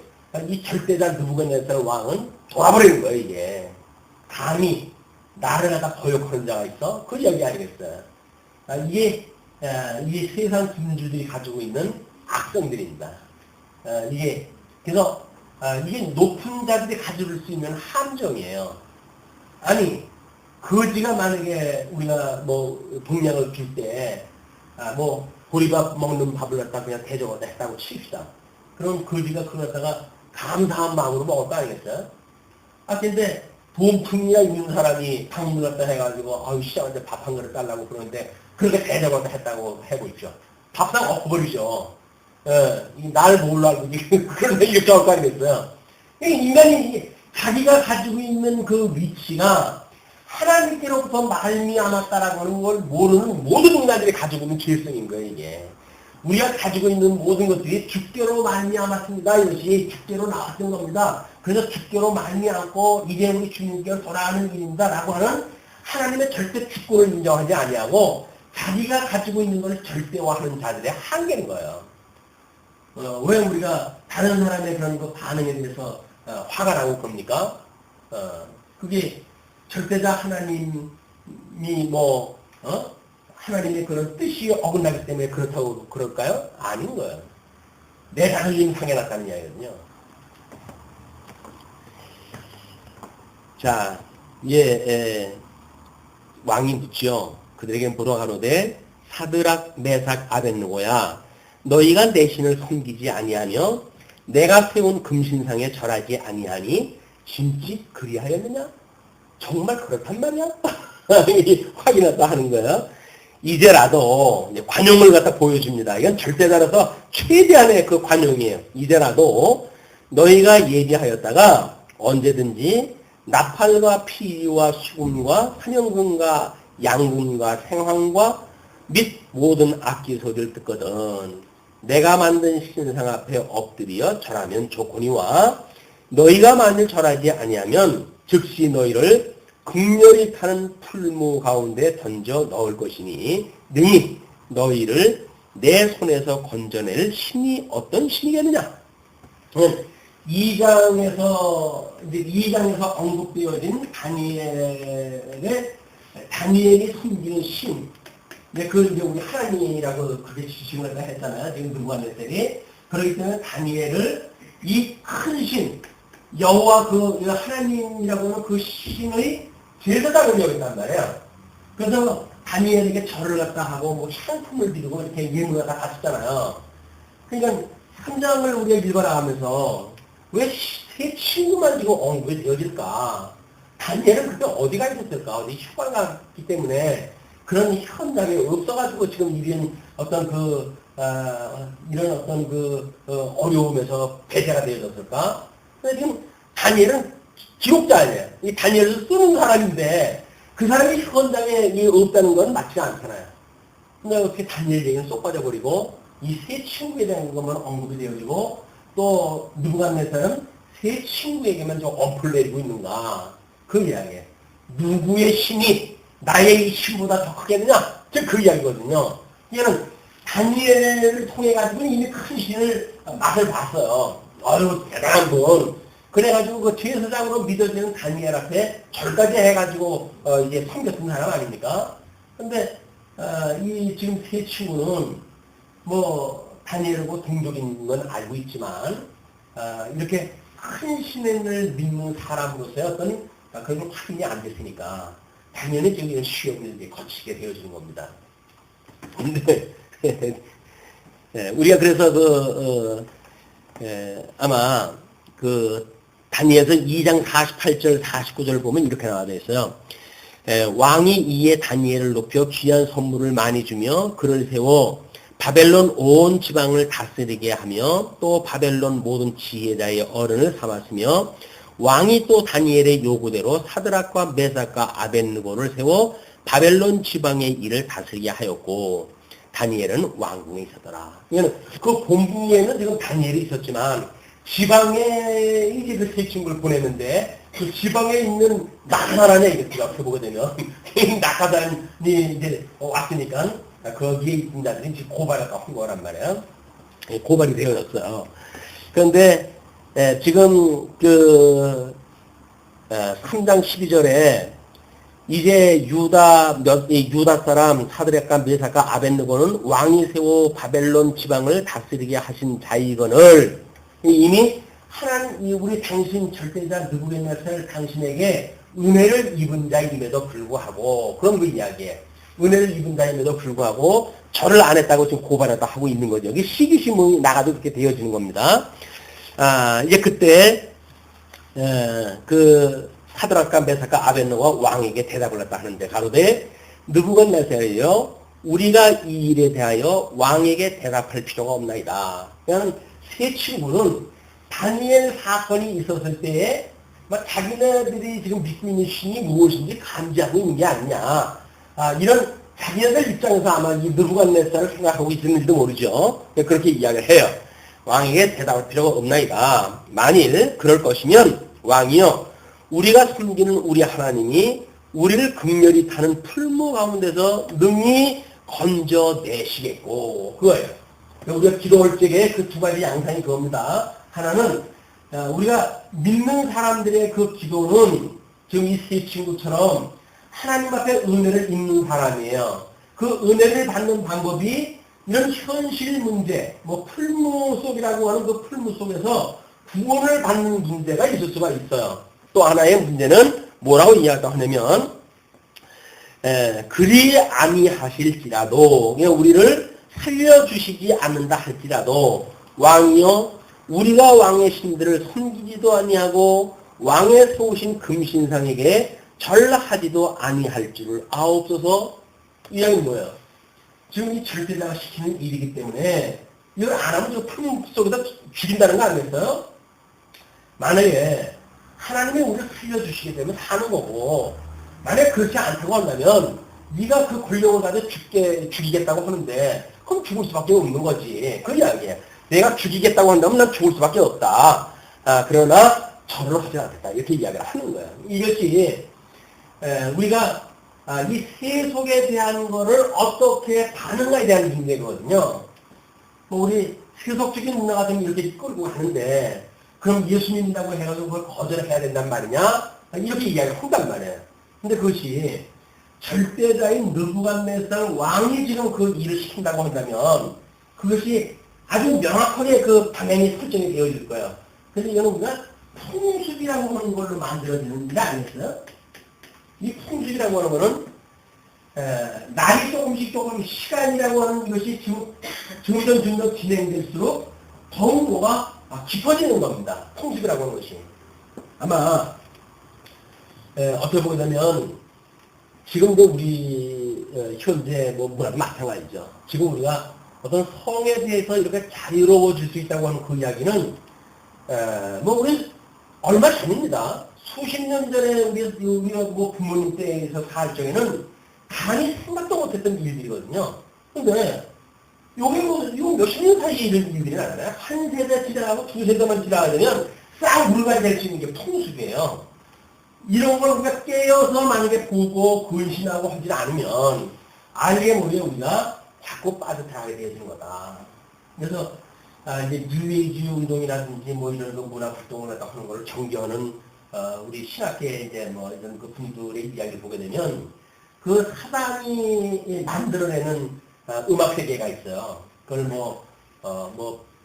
[SPEAKER 1] 이 절대자 느부갓네살 왕은 돌아버리는 거예요, 이게. 감히 나를 갖다 거역하는 자가 있어? 그 이야기 아니겠어요? 이게 세상 군주들이 가지고 있는 악성들입니다. 그래서 이게 높은 자들이 가질 수 있는 함정이에요. 아니, 거지가 만약에 우리가 뭐 동량을 줄 때, 보리밥 먹는 밥을 갖다 그냥 대접을 했다고 칩시다. 그럼 거지가 그걸 갖다가 감사한 마음으로 먹을 거 아니겠어요? 근데 돈풍이나 있는 사람이 방문을 갖다 해가지고, 시장한테 밥 한 그릇 달라고 그러는데, 그렇게 대접을 했다고 해보십시오. 밥상 엎어버리죠. 날 몰라고, 그런데 이렇게 할 거 아니겠어요? 인간이 자기가 가지고 있는 그 위치가 하나님께로부터 말미암았다라고 하는 걸 모르는 모든 인간들이 가지고 있는 죄성인 거예요, 이게. 우리가 가지고 있는 모든 것들이 주께로 말미암았습니다. 이것이 주께로 나왔던 겁니다. 그래서 주께로 말미암고 이제 우리 주님께로 돌아가는 길입니다. 라고 하는 하나님의 절대 주권을 인정하지 아니하고 자기가 가지고 있는 것을 절대화하는 자들의 한계인 거예요. 왜 우리가 다른 사람의 그런 그 반응에 대해서 화가 나고 그럽니까? 그게 절대자 하나님이 하나님의 그런 뜻이 어긋나기 때문에 그렇다고 그럴까요? 아닌 거예요. 내 자존심 상해놨다는 이야기거든요. 자, 왕이 묻죠. 그들에게 물어가로되 사드락, 메삭, 아벳느고야, 너희가 내 신을 섬기지 아니하며 내가 세운 금신상에 절하지 아니하니 진짜 그리하였느냐? 정말 그렇단 말이야? 확인했다 하는 거예요. 이제라도 관용을 갖다 보여줍니다. 이건 절대자라서 최대한의 그 관용이에요. 이제라도 너희가 예비하였다가 언제든지 나팔과 피와 수금과 사냥금과 양금과 생황과 및 모든 악기 소리를 듣거든 내가 만든 신상 앞에 엎드려 절하면 좋거니와 너희가 만일 절하지 아니하면 즉시 너희를 극렬히 타는 풀무 가운데 던져 넣을 것이니 능히 너희를 내 손에서 건져낼 신이 어떤 신이겠느냐? 2장에서 언급되어진 다니엘이 숨기는 신. 우리 하나님이라고 그렇게 지칭을 했잖아요. 지금 느부갓네살이. 그렇기 때문에 다니엘을 이 큰 신, 여호와 하나님이라고 하는 그 신의 제사장으로 여긴단 말이에요. 그래서 다니엘에게 절을 갖다 하고 향품을 드리고 이렇게 예물을 갖다 바쳤잖아요. 그러니까 3장을 우리가 읽어나가면서 왜 세 친구만 지금 언급이 되어질까? 다니엘은 그때 어디가 있었을까? 어디 휴가 갔기 때문에 그런 현장이 없어가지고 지금 이런 어떤 어려움에서 배제가 되어졌을까? 근데 지금 다니엘은 기록자 아니에요. 이 다니엘을 쓰는 사람인데 그 사람이 현장에 없다는 건 맞지가 않잖아요. 근데 어떻게 다니엘 얘기는 쏙 빠져버리고 이 세 친구에 대한 것만 언급이 되어지고 또 느부갓네살은 세 친구에게만 좀 엄풀 내리고 있는가? 그 이야기예요. 누구의 신이 나의 신보다 더 크겠느냐? 그 이야기거든요. 얘는 다니엘을 통해 가지고 이미 큰 신을 맛을 봤어요. 대단한 분. 그래가지고 그 제사장으로 믿어지는 다니엘 앞에 절까지 해가지고 이제 섬겼던 사람 아닙니까? 근데 지금 세 친구는 다니엘하고 동족인 건 알고 있지만 이렇게 큰 신을 믿는 사람으로서의 어떤 그런 확인이 안 됐으니까 당연히 지금 이런 시험을 거치게 되어지는 겁니다. 근데 우리가 그래서 아마 다니엘서 2장 48절 49절 보면 이렇게 나와져 있어요. 왕이 이에 다니엘을 높여 귀한 선물을 많이 주며 그를 세워 바벨론 온 지방을 다스리게 하며 또 바벨론 모든 지혜자의 어른을 삼았으며 왕이 또 다니엘의 요구대로 사드락과 메삭과 아벳느고를 세워 바벨론 지방의 일을 다스리게 하였고 다니엘은 왕궁에 있었더라. 그 본부에는 지금 다니엘이 있었지만 지방에 이제 그 세 친구를 보냈는데 그 지방에 있는 낙하산 이렇게 옆에 보게 되면 낙하산이 이제 왔으니까 거기에 있는 자들이 지금 고발을 한 거란 말이에요. 고발이 되어졌어요. 그런데 지금 3장 12절에 이제 유다 사람 사드락과 메삭과 아벳느고는 왕이 세워 바벨론 지방을 다스리게 하신 자이거늘 이미 하나님 우리 당신 절대자 느부갓네살 당신에게 은혜를 입은 자임에도 불구하고 그런 그 이야기에 은혜를 입은 자임에도 불구하고 절을 안 했다고 지금 고발하다 하고 있는 거죠. 여기 시기심이 나가도 그렇게 되어지는 겁니다. 이제 그때 그 사드락과 메삭과 아벳느고가 왕에게 대답을 했다 하는데 가로되 느부갓네살이여 우리가 이 일에 대하여 왕에게 대답할 필요가 없나이다. 그냥 세 친구는 다니엘 사건이 있었을 때에 자기네들이 지금 믿고 있는 신이 무엇인지 감지하고 있는 게 아니냐. 이런 자기네들 입장에서 아마 이 느부갓네살을 생각하고 있었는지도 모르죠. 그렇게 이야기를 해요. 왕에게 대답할 필요가 없나이다. 만일 그럴 것이면 왕이여 우리가 섬기는 우리 하나님이 우리를 극렬히 타는 풀무 가운데서 능히 건져내시겠고 그거예요. 우리가 기도할 적에 그 두 가지 양상이 그겁니다. 하나는 우리가 믿는 사람들의 그 기도는 지금 이 세 친구처럼 하나님 앞에 은혜를 입는 사람이에요. 그 은혜를 받는 방법이 이런 현실 문제, 풀무 속이라고 하는 그 풀무 속에서 구원을 받는 문제가 있을 수가 있어요. 또 하나의 문제는 뭐라고 이야기하다 하냐면 그리 아니하실지라도 우리를 살려주시지 않는다 할지라도 왕이여 우리가 왕의 신들을 섬기지도 아니하고 왕의 세우신 금신상에게 절하지도 아니할 줄을 아옵소서. 이 이야기는 뭐예요? 지금 이 절대자가 시키는 일이기 때문에 이걸 안 하면 저 풀무 속에다 죽인다는 거 아니겠어요? 만약에 하나님이 우리를 살려주시게 되면 사는 거고 만약에 그렇지 않다고 한다면 네가 그 권력을 가지고 죽이겠다고 하는데 그럼 죽을 수밖에 없는 거지. 그 이야기예요. 내가 죽이겠다고 한다면 난 죽을 수밖에 없다. 그러나 절을 하지 않겠다. 이렇게 이야기를 하는 거예요. 이것이 우리가 이 세속에 대한 거를 어떻게 반응에 대한 문제거든요. 우리 세속적인 문화 같은 이렇게 끌고 가는데 그럼 예수님 믿는다고 해가지고 그걸 거절해야 된단 말이냐? 이렇게 이야기를 한단 말이에요. 근데 그것이 절대자인 느부갓네살 왕이 지금 그 일을 시킨다고 한다면 그것이 아주 명확하게 그 방향이 설정이 되어질 거예요. 그래서 이거는 우리가 풍습이라고 하는 걸로 만들어지는 게 아니겠어요? 이 풍습이라고 하는 거는 날이 조금 시간이라고 하는 이것이 점점 진행될수록 더욱 뭐가 깊어지는 겁니다. 풍습이라고 하는 것이. 아마 어떻게 보자면 지금도 우리 현재 문화 마찬가지죠. 지금 우리가 어떤 성에 대해서 이렇게 자유로워질 수 있다고 하는 그 이야기는 우리 얼마 전입니다. 수십 년 전에 우리가 부모님 때에서 살 적에는 가만히 생각도 못했던 일들이거든요. 근데 이거 몇십 년 사이에 이런 일들이 아니라요. 한 세대 지나가고 두 세대만 지나가면 싹 물갈이 될 수 있는 게 풍습이에요. 이런 걸 우리가 깨어서 만약에 보고 근신하고 하지 않으면 알게 모르게 우리가 자꾸 빠듯하게 되어지는 거다. 그래서 이제 뉴에이지 운동이라든지 이런 거 문화 활동을 하는 걸 정겨하는 우리 신학계 이제 이런 그 분들의 이야기를 보게 되면 그 사단이 만들어내는 음악 세계가 있어요. 그걸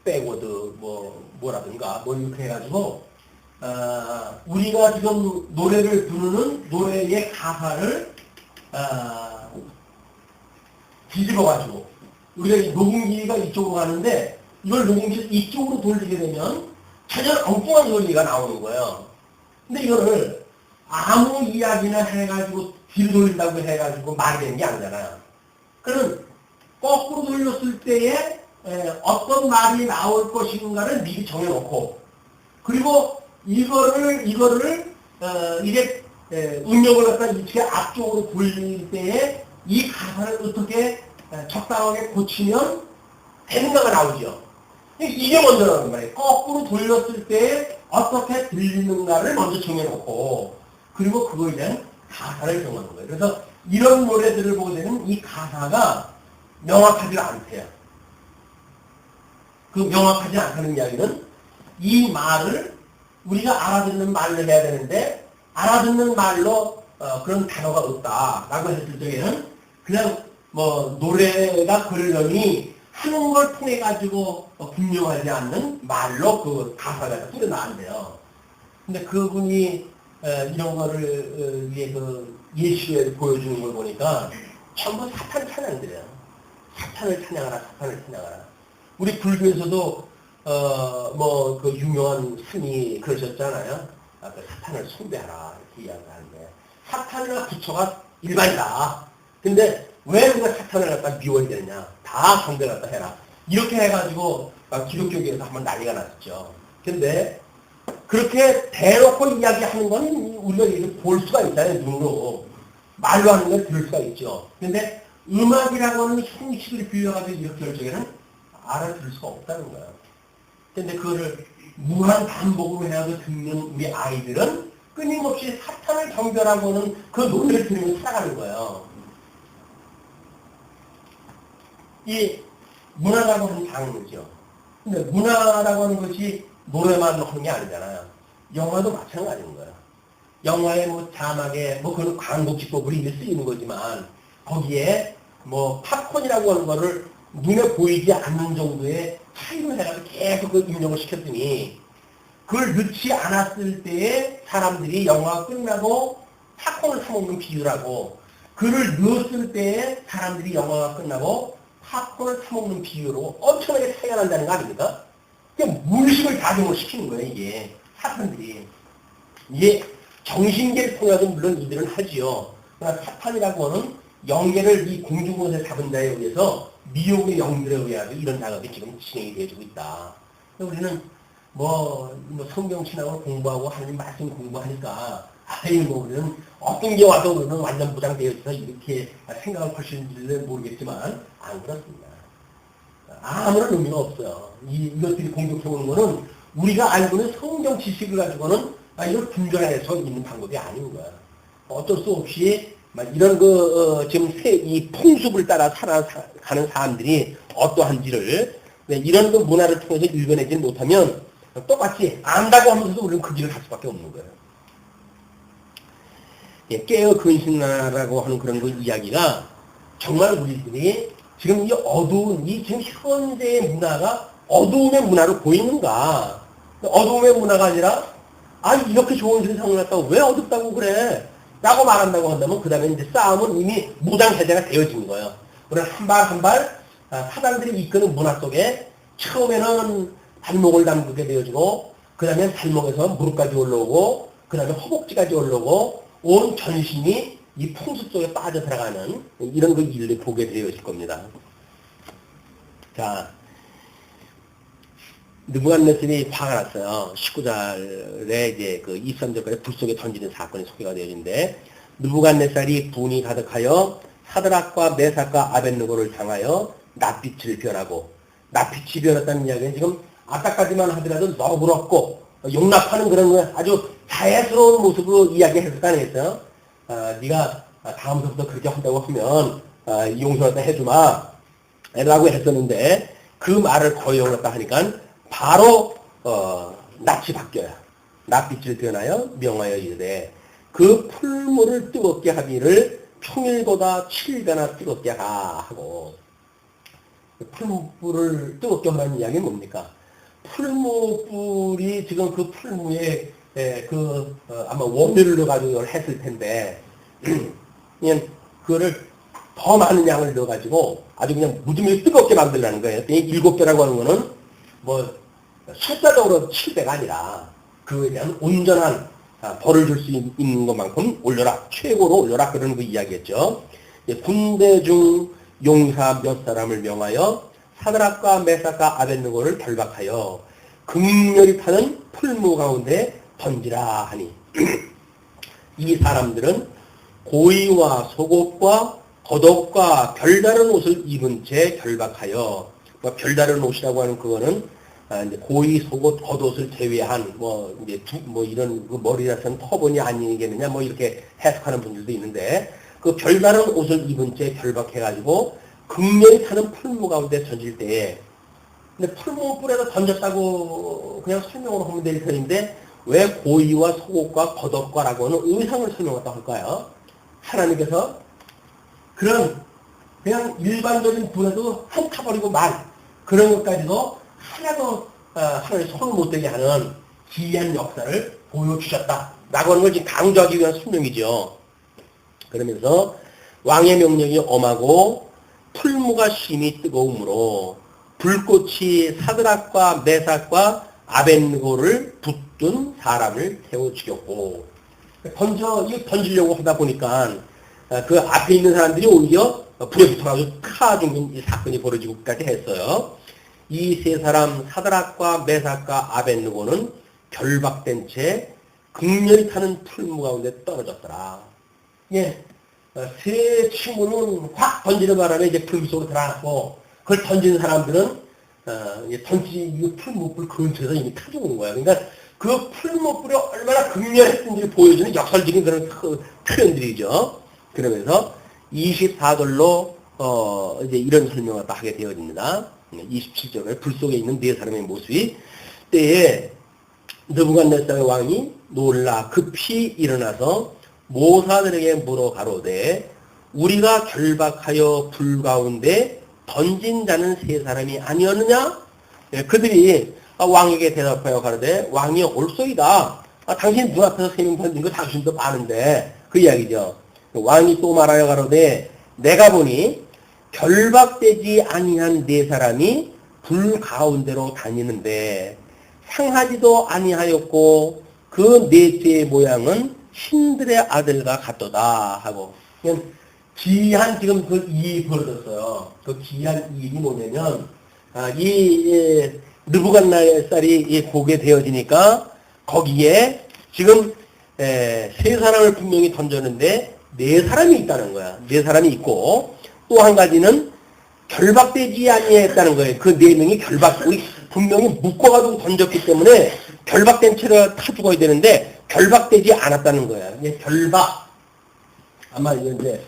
[SPEAKER 1] 백워드 뭐라든가 이렇게 해가지고 우리가 지금 노래를 부르는 노래의 가사를 뒤집어가지고 우리가 녹음기가 이쪽으로 가는데 이걸 녹음기를 이쪽으로 돌리게 되면 전혀 엉뚱한 논리가 나오는 거예요. 근데 이거를 아무 이야기나 해가지고 뒤로 돌린다고 해가지고 말이 되는 게 아니잖아요. 그러면 거꾸로 돌렸을 때에 어떤 말이 나올 것인가를 미리 정해놓고 그리고 이거를 이게 음역을 갖다 이렇게 앞쪽으로 돌릴 때에 이 가사를 어떻게 적당하게 고치면 되는가가 나오죠. 이게 먼저 나오는 거예요. 거꾸로 돌렸을 때 어떻게 들리는가를 먼저 정해놓고 그리고 그거에 대한 가사를 정하는 거예요. 그래서 이런 노래들을 보게 되면 이 가사가 명확하지가 않대요. 그 명확하지 않다는 이야기는 이 말을 우리가 알아듣는 말을 해야 되는데 알아듣는 말로 그런 단어가 없다라고 했을 적에는 그냥 뭐 노래가 그러려니 하는 걸 통해 가지고 분명하지 않는 말로 그 가사가 뿌려나간대요. 근데 그분이 이런 거를 위해 그 예시를 보여주는 걸 보니까 전부 사탄 찬양들이에요. 사탄을 찬양하라, 사탄을 찬양하라. 우리 불교에서도 뭐 그 유명한 스님이 그러셨잖아요. 그 사탄을 숭배하라 이렇게 이야기하는데 사탄이나 부처가 일반이다. 근데 왜 우리가 사탄을 갖다 미워야 되느냐? 다 경배 갖다 해라. 이렇게 해가지고 기독교계에서 한번 난리가 났었죠. 근데 그렇게 대놓고 이야기하는 건 우리가 이렇게 볼 수가 있잖아요. 눈으로. 말로 하는 걸 들을 수가 있죠. 근데 음악이라고 하는 형식을 빌려가지고 이렇게 할 적에는 알아들을 수가 없다는 거예요. 근데 그거를 무한 반복을 해가지고 듣는 우리 아이들은 끊임없이 사탄을 경별하고 하는 그 노래를 들으면서 살아가는 거예요. 이 문화라고 하는 장르죠. 근데 문화라고 하는 것이 노래만 하는 게 아니잖아요. 영화도 마찬가지인 거예요. 영화의 뭐 자막에 뭐 그런 광고 기법으로 이게 쓰이는 거지만 거기에 뭐 팝콘이라고 하는 거를 눈에 보이지 않는 정도의 차이로 해가지고 계속 그 입력을 시켰더니 그걸 넣지 않았을 때에 사람들이 영화가 끝나고 팝콘을 사먹는 비유라고 그를 넣었을 때에 사람들이 영화가 끝나고 팝콘을 사먹는 비유로 엄청나게 차이가 난다는 거 아닙니까? 그냥 물식을 작용을 시키는 거예요, 이게. 사탄들이. 이게 정신계를 통해서 물론 이들은 하지요. 그러나 사탄이라고 하는 영계를 이 공중곳에 잡은 자에 의해서 미혹의 영들에 의해서 이런 작업이 지금 진행이 되어지고 있다. 우리는 뭐 성경 신학을 공부하고 하나님 말씀 공부하니까 뭐 우리는 어떤 게 와도 우리는 완전 무장되어 있어서 이렇게 생각을 하시는지는 모르겠지만 안 그렇습니다. 아무런 의미가 없어요. 이것들이 공격해오는 거는 우리가 알고 있는 성경 지식을 가지고는 이걸 분별해서 있는 방법이 아닌 거야. 어쩔 수 없이 이런 지금 이 풍습을 따라 살아가는 사람들이 어떠한지를 이런 문화를 통해서 읽어내지 못하면 똑같이 안다고 하면서도 우리는 그 길을 갈 수밖에 없는 거예요. 깨어 근신나라고 하는 그런 그 이야기가 정말 우리들이 지금 이 어두운 지금 현재의 문화가 어두움의 문화로 보이는가? 어두움의 문화가 아니라 이렇게 좋은 세상을 갖다가 왜 어둡다고 그래? 라고 말한다고 한다면 그 다음에 이제 싸움은 이미 무장해제가 되어진 거예요. 우리는 한 발 한 발 사람들이 이끄는 문화 속에 처음에는 발목을 담그게 되어지고 그 다음에 발목에서 무릎까지 올라오고 그 다음에 허벅지까지 올라오고 온 전신이 이 풍습 속에 빠져 들어가는 이런 그 일을 보게 되어질 겁니다. 자, 느부갓네살이 화가 났어요. 19절에 이제 그 23절까지 불 속에 던지는 사건이 소개가 되어지는데 느부갓네살이 분이 가득하여 사드락과 메삭과 아벳느고를 향하여 낯빛을 변하고 낯빛이 변했다는 이야기는 지금 아까까지만 하더라도 너그럽고 용납하는 그런 아주 자애스러운 모습으로 이야기했을 거 아니겠어요? 네가 다음부터 그렇게 한다고 하면 용서를 해주마 라고 했었는데 그 말을 거역했다 하니까 바로 낯이 바뀌어요. 낯빛을 변하여 명하여 이르되 그 풀물을 뜨겁게 하기를 평일보다 7배나 뜨겁게 하고 풀물을 뜨겁게 하는 이야기는 뭡니까? 풀무불이 지금 그 풀무에 아마 원료를 가지고 했을 텐데 그냥 그거를 더 많은 양을 넣어가지고 아주 그냥 무지무지 뜨겁게 만들라는 거예요. 7배라고 하는 거는 뭐 숫자적으로 7배가 아니라 그에 대한 온전한 벌을 줄 수 있는 것만큼 올려라. 최고로 올려라. 그런 그 이야기였죠. 군대 중 용사 몇 사람을 명하여 사드락과 메삭과 아벳느고를 결박하여 극렬히 타는 풀무 가운데 던지라 하니 이 사람들은 고의와 속옷과 겉옷과 별다른 옷을 입은 채 결박하여 별다른 옷이라고 하는 그거는 이제 고의 속옷 겉옷을 제외한 이런 그 머리라서는 터번이 아니겠느냐 이렇게 해석하는 분들도 있는데 그 별다른 옷을 입은 채 결박해가지고 극렬히 타는 풀무 가운데 던질 때에 근데 풀무 뿔에다 던졌다고 그냥 설명으로 하면 될 터인데 왜 고의와 속옷과 겉옷과라고 하는 의상을 설명했다고 할까요? 하나님께서 그런 그냥 일반적인 분에도 핥아버리고 말 그런 것까지도 하나도 하나님 손을 못대게 하는 기이한 역사를 보여주셨다라고 하는 걸 지금 강조하기 위한 설명이죠. 그러면서 왕의 명령이 엄하고 풀무가 심히 뜨거우므로 불꽃이 사드락과 메삭과 아벤느고를 붙든 사람을 태워 죽였고 던지려고 하다 보니까 그 앞에 있는 사람들이 오히려 불에 붙어가지고 타 죽는 이 사건이 벌어지고까지 했어요. 이 세 사람 사드락과 메삭과 아벤느고는 결박된 채 극렬히 타는 풀무 가운데 떨어졌더라. 예, 세 친구는 확 던지는 바람에 이제 풀무 속으로 들어갔고 그걸 던지는 사람들은 이 풀무불 근처에서 이미 타 죽는 거야. 그러니까 그 풀무불이 얼마나 극렬했는지를 보여주는 역설적인 그런 표현들이죠. 그러면서 24절로 이제 이런 설명을 하게 되어집니다. 27절에 불 속에 있는 네 사람의 모습이 때에 느부갓네살 왕이 놀라 급히 일어나서 모사들에게 물어 가로되 우리가 결박하여 불 가운데 던진 자는 세 사람이 아니었느냐? 그들이 왕에게 대답하여 가로되 왕이 올소이다. 당신 눈앞에서 세 명 던진 거 당신도 아는데 그 이야기죠. 왕이 또 말하여 가로되 내가 보니 결박되지 아니한 네 사람이 불 가운데로 다니는데 상하지도 아니하였고 그 넷째의 모양은 신들의 아들과 같도다 하고 그냥 기이한 지금 그 일이 벌어졌어요. 그 기이한 일이 뭐냐면 이 느부갓네살이 보게 되어지니까 거기에 지금 세 사람을 분명히 던졌는데 네 사람이 있다는 거야. 네 사람이 있고 또 한 가지는 결박되지 아니했다는 거예요. 그 네 명이 분명히 묶어가지고 던졌기 때문에 결박된 채로 타 죽어야 되는데 결박되지 않았다는 거야. 이게 결박 아마 이제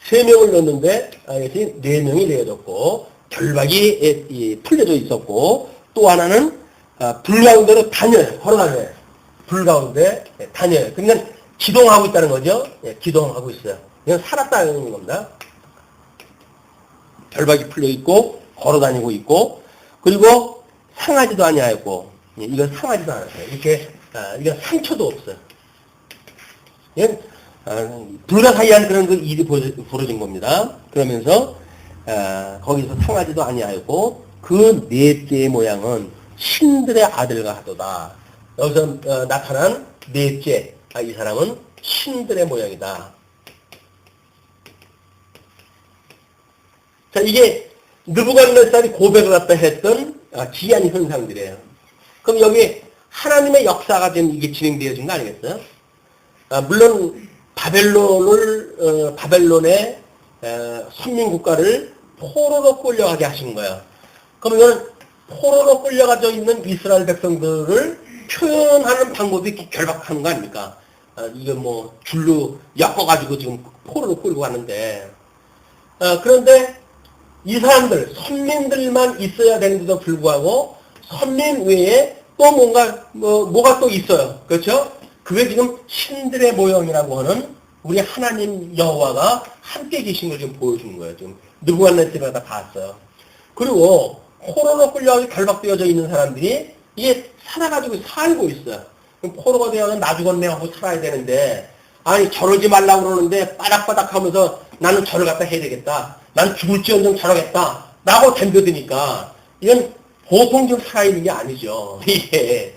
[SPEAKER 1] 세 명을 넣었는데 이것이 네 명이 되어졌고 결박이 풀려져 있었고 또 하나는 불 가운데로 다녀요. 걸어다녀요. 불 가운데 다녀요. 그러니까 기동하고 있다는 거죠. 기동하고 있어요. 그냥 살았다는 겁니다. 결박이 풀려 있고 걸어다니고 있고 그리고 상하지도 아니하였고 이건 상하지도 않았어요. 이렇게 이건 상처도 없어요. 이건 불가사의한 그런 그 일이 벌어진 겁니다. 그러면서 거기서 상하지도 아니하였고 그 넷째의 모양은 신들의 아들과 하도다. 여기서 나타난 넷째 이 사람은 신들의 모양이다. 자, 이게 느부갓네살이 고백을 갖다 했던 기이한 현상들이에요. 그럼 여기 하나님의 역사가 지금 이게 진행되어진 거 아니겠어요? 물론 바벨론의 선민국가를 포로로 끌려가게 하신 거예요. 그러면 포로로 끌려가져 있는 이스라엘 백성들을 표현하는 방법이 결박하는 거 아닙니까? 이거 뭐 줄로 엮어가지고 지금 포로로 끌고 가는데 그런데 이 사람들 선민들만 있어야 되는데도 불구하고 선민 외에 또 뭐가 또 있어요. 그렇죠? 그게 지금 신들의 모형이라고 하는 우리 하나님 여호와가 함께 계신 걸 지금 보여주는 거예요. 지금 느부갓네살을 다 봤어요. 그리고 포로로 끌려가서 결박되어져 있는 사람들이 이게 살아가지고 살고 있어요. 포로가 되어서 나 죽었네 하고 살아야 되는데 아니 저러지 말라고 그러는데 바닥바닥 하면서 나는 저를 갖다 해야 되겠다. 난 죽을지언정 저러겠다. 라고 덤벼드니까 이건 보통 좀 살아있는 게 아니죠. 이게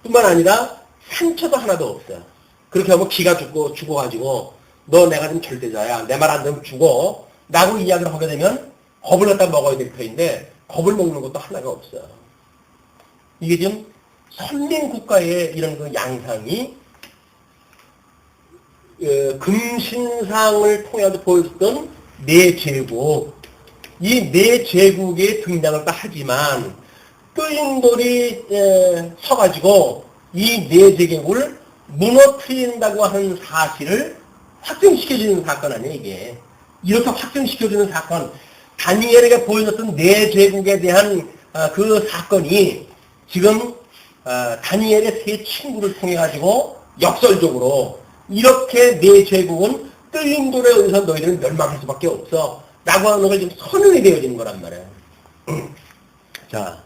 [SPEAKER 1] 뿐만 아니라 상처도 하나도 없어요. 그렇게 하면 기가 죽어가지고 너 내가 좀 절대자야. 내 말 안 들으면 죽어. 라고 이야기를 하게 되면 겁을 갖다 먹어야 될 터인데 겁을 먹는 것도 하나가 없어요. 이게 지금 선민국가의 이런 그 양상이 금신상을 통해서 보여줬던 네 제국, 이 네 제국의 등장을 다 하지만 끓인 돌이 서가지고 이 네 제국을 무너뜨린다고 하는 사실을 확정시켜주는 사건 아니에요, 이게. 이렇게 확정시켜주는 사건, 다니엘에게 보여줬던 네 제국에 대한 그 사건이 지금 다니엘의 세 친구를 통해 가지고 역설적으로 이렇게 내 제국은 뜰린 돌에 의해서 너희들은 멸망할 수밖에 없어 라고 하는 걸 지금 선언이 되어지는 거란 말이에요. 자,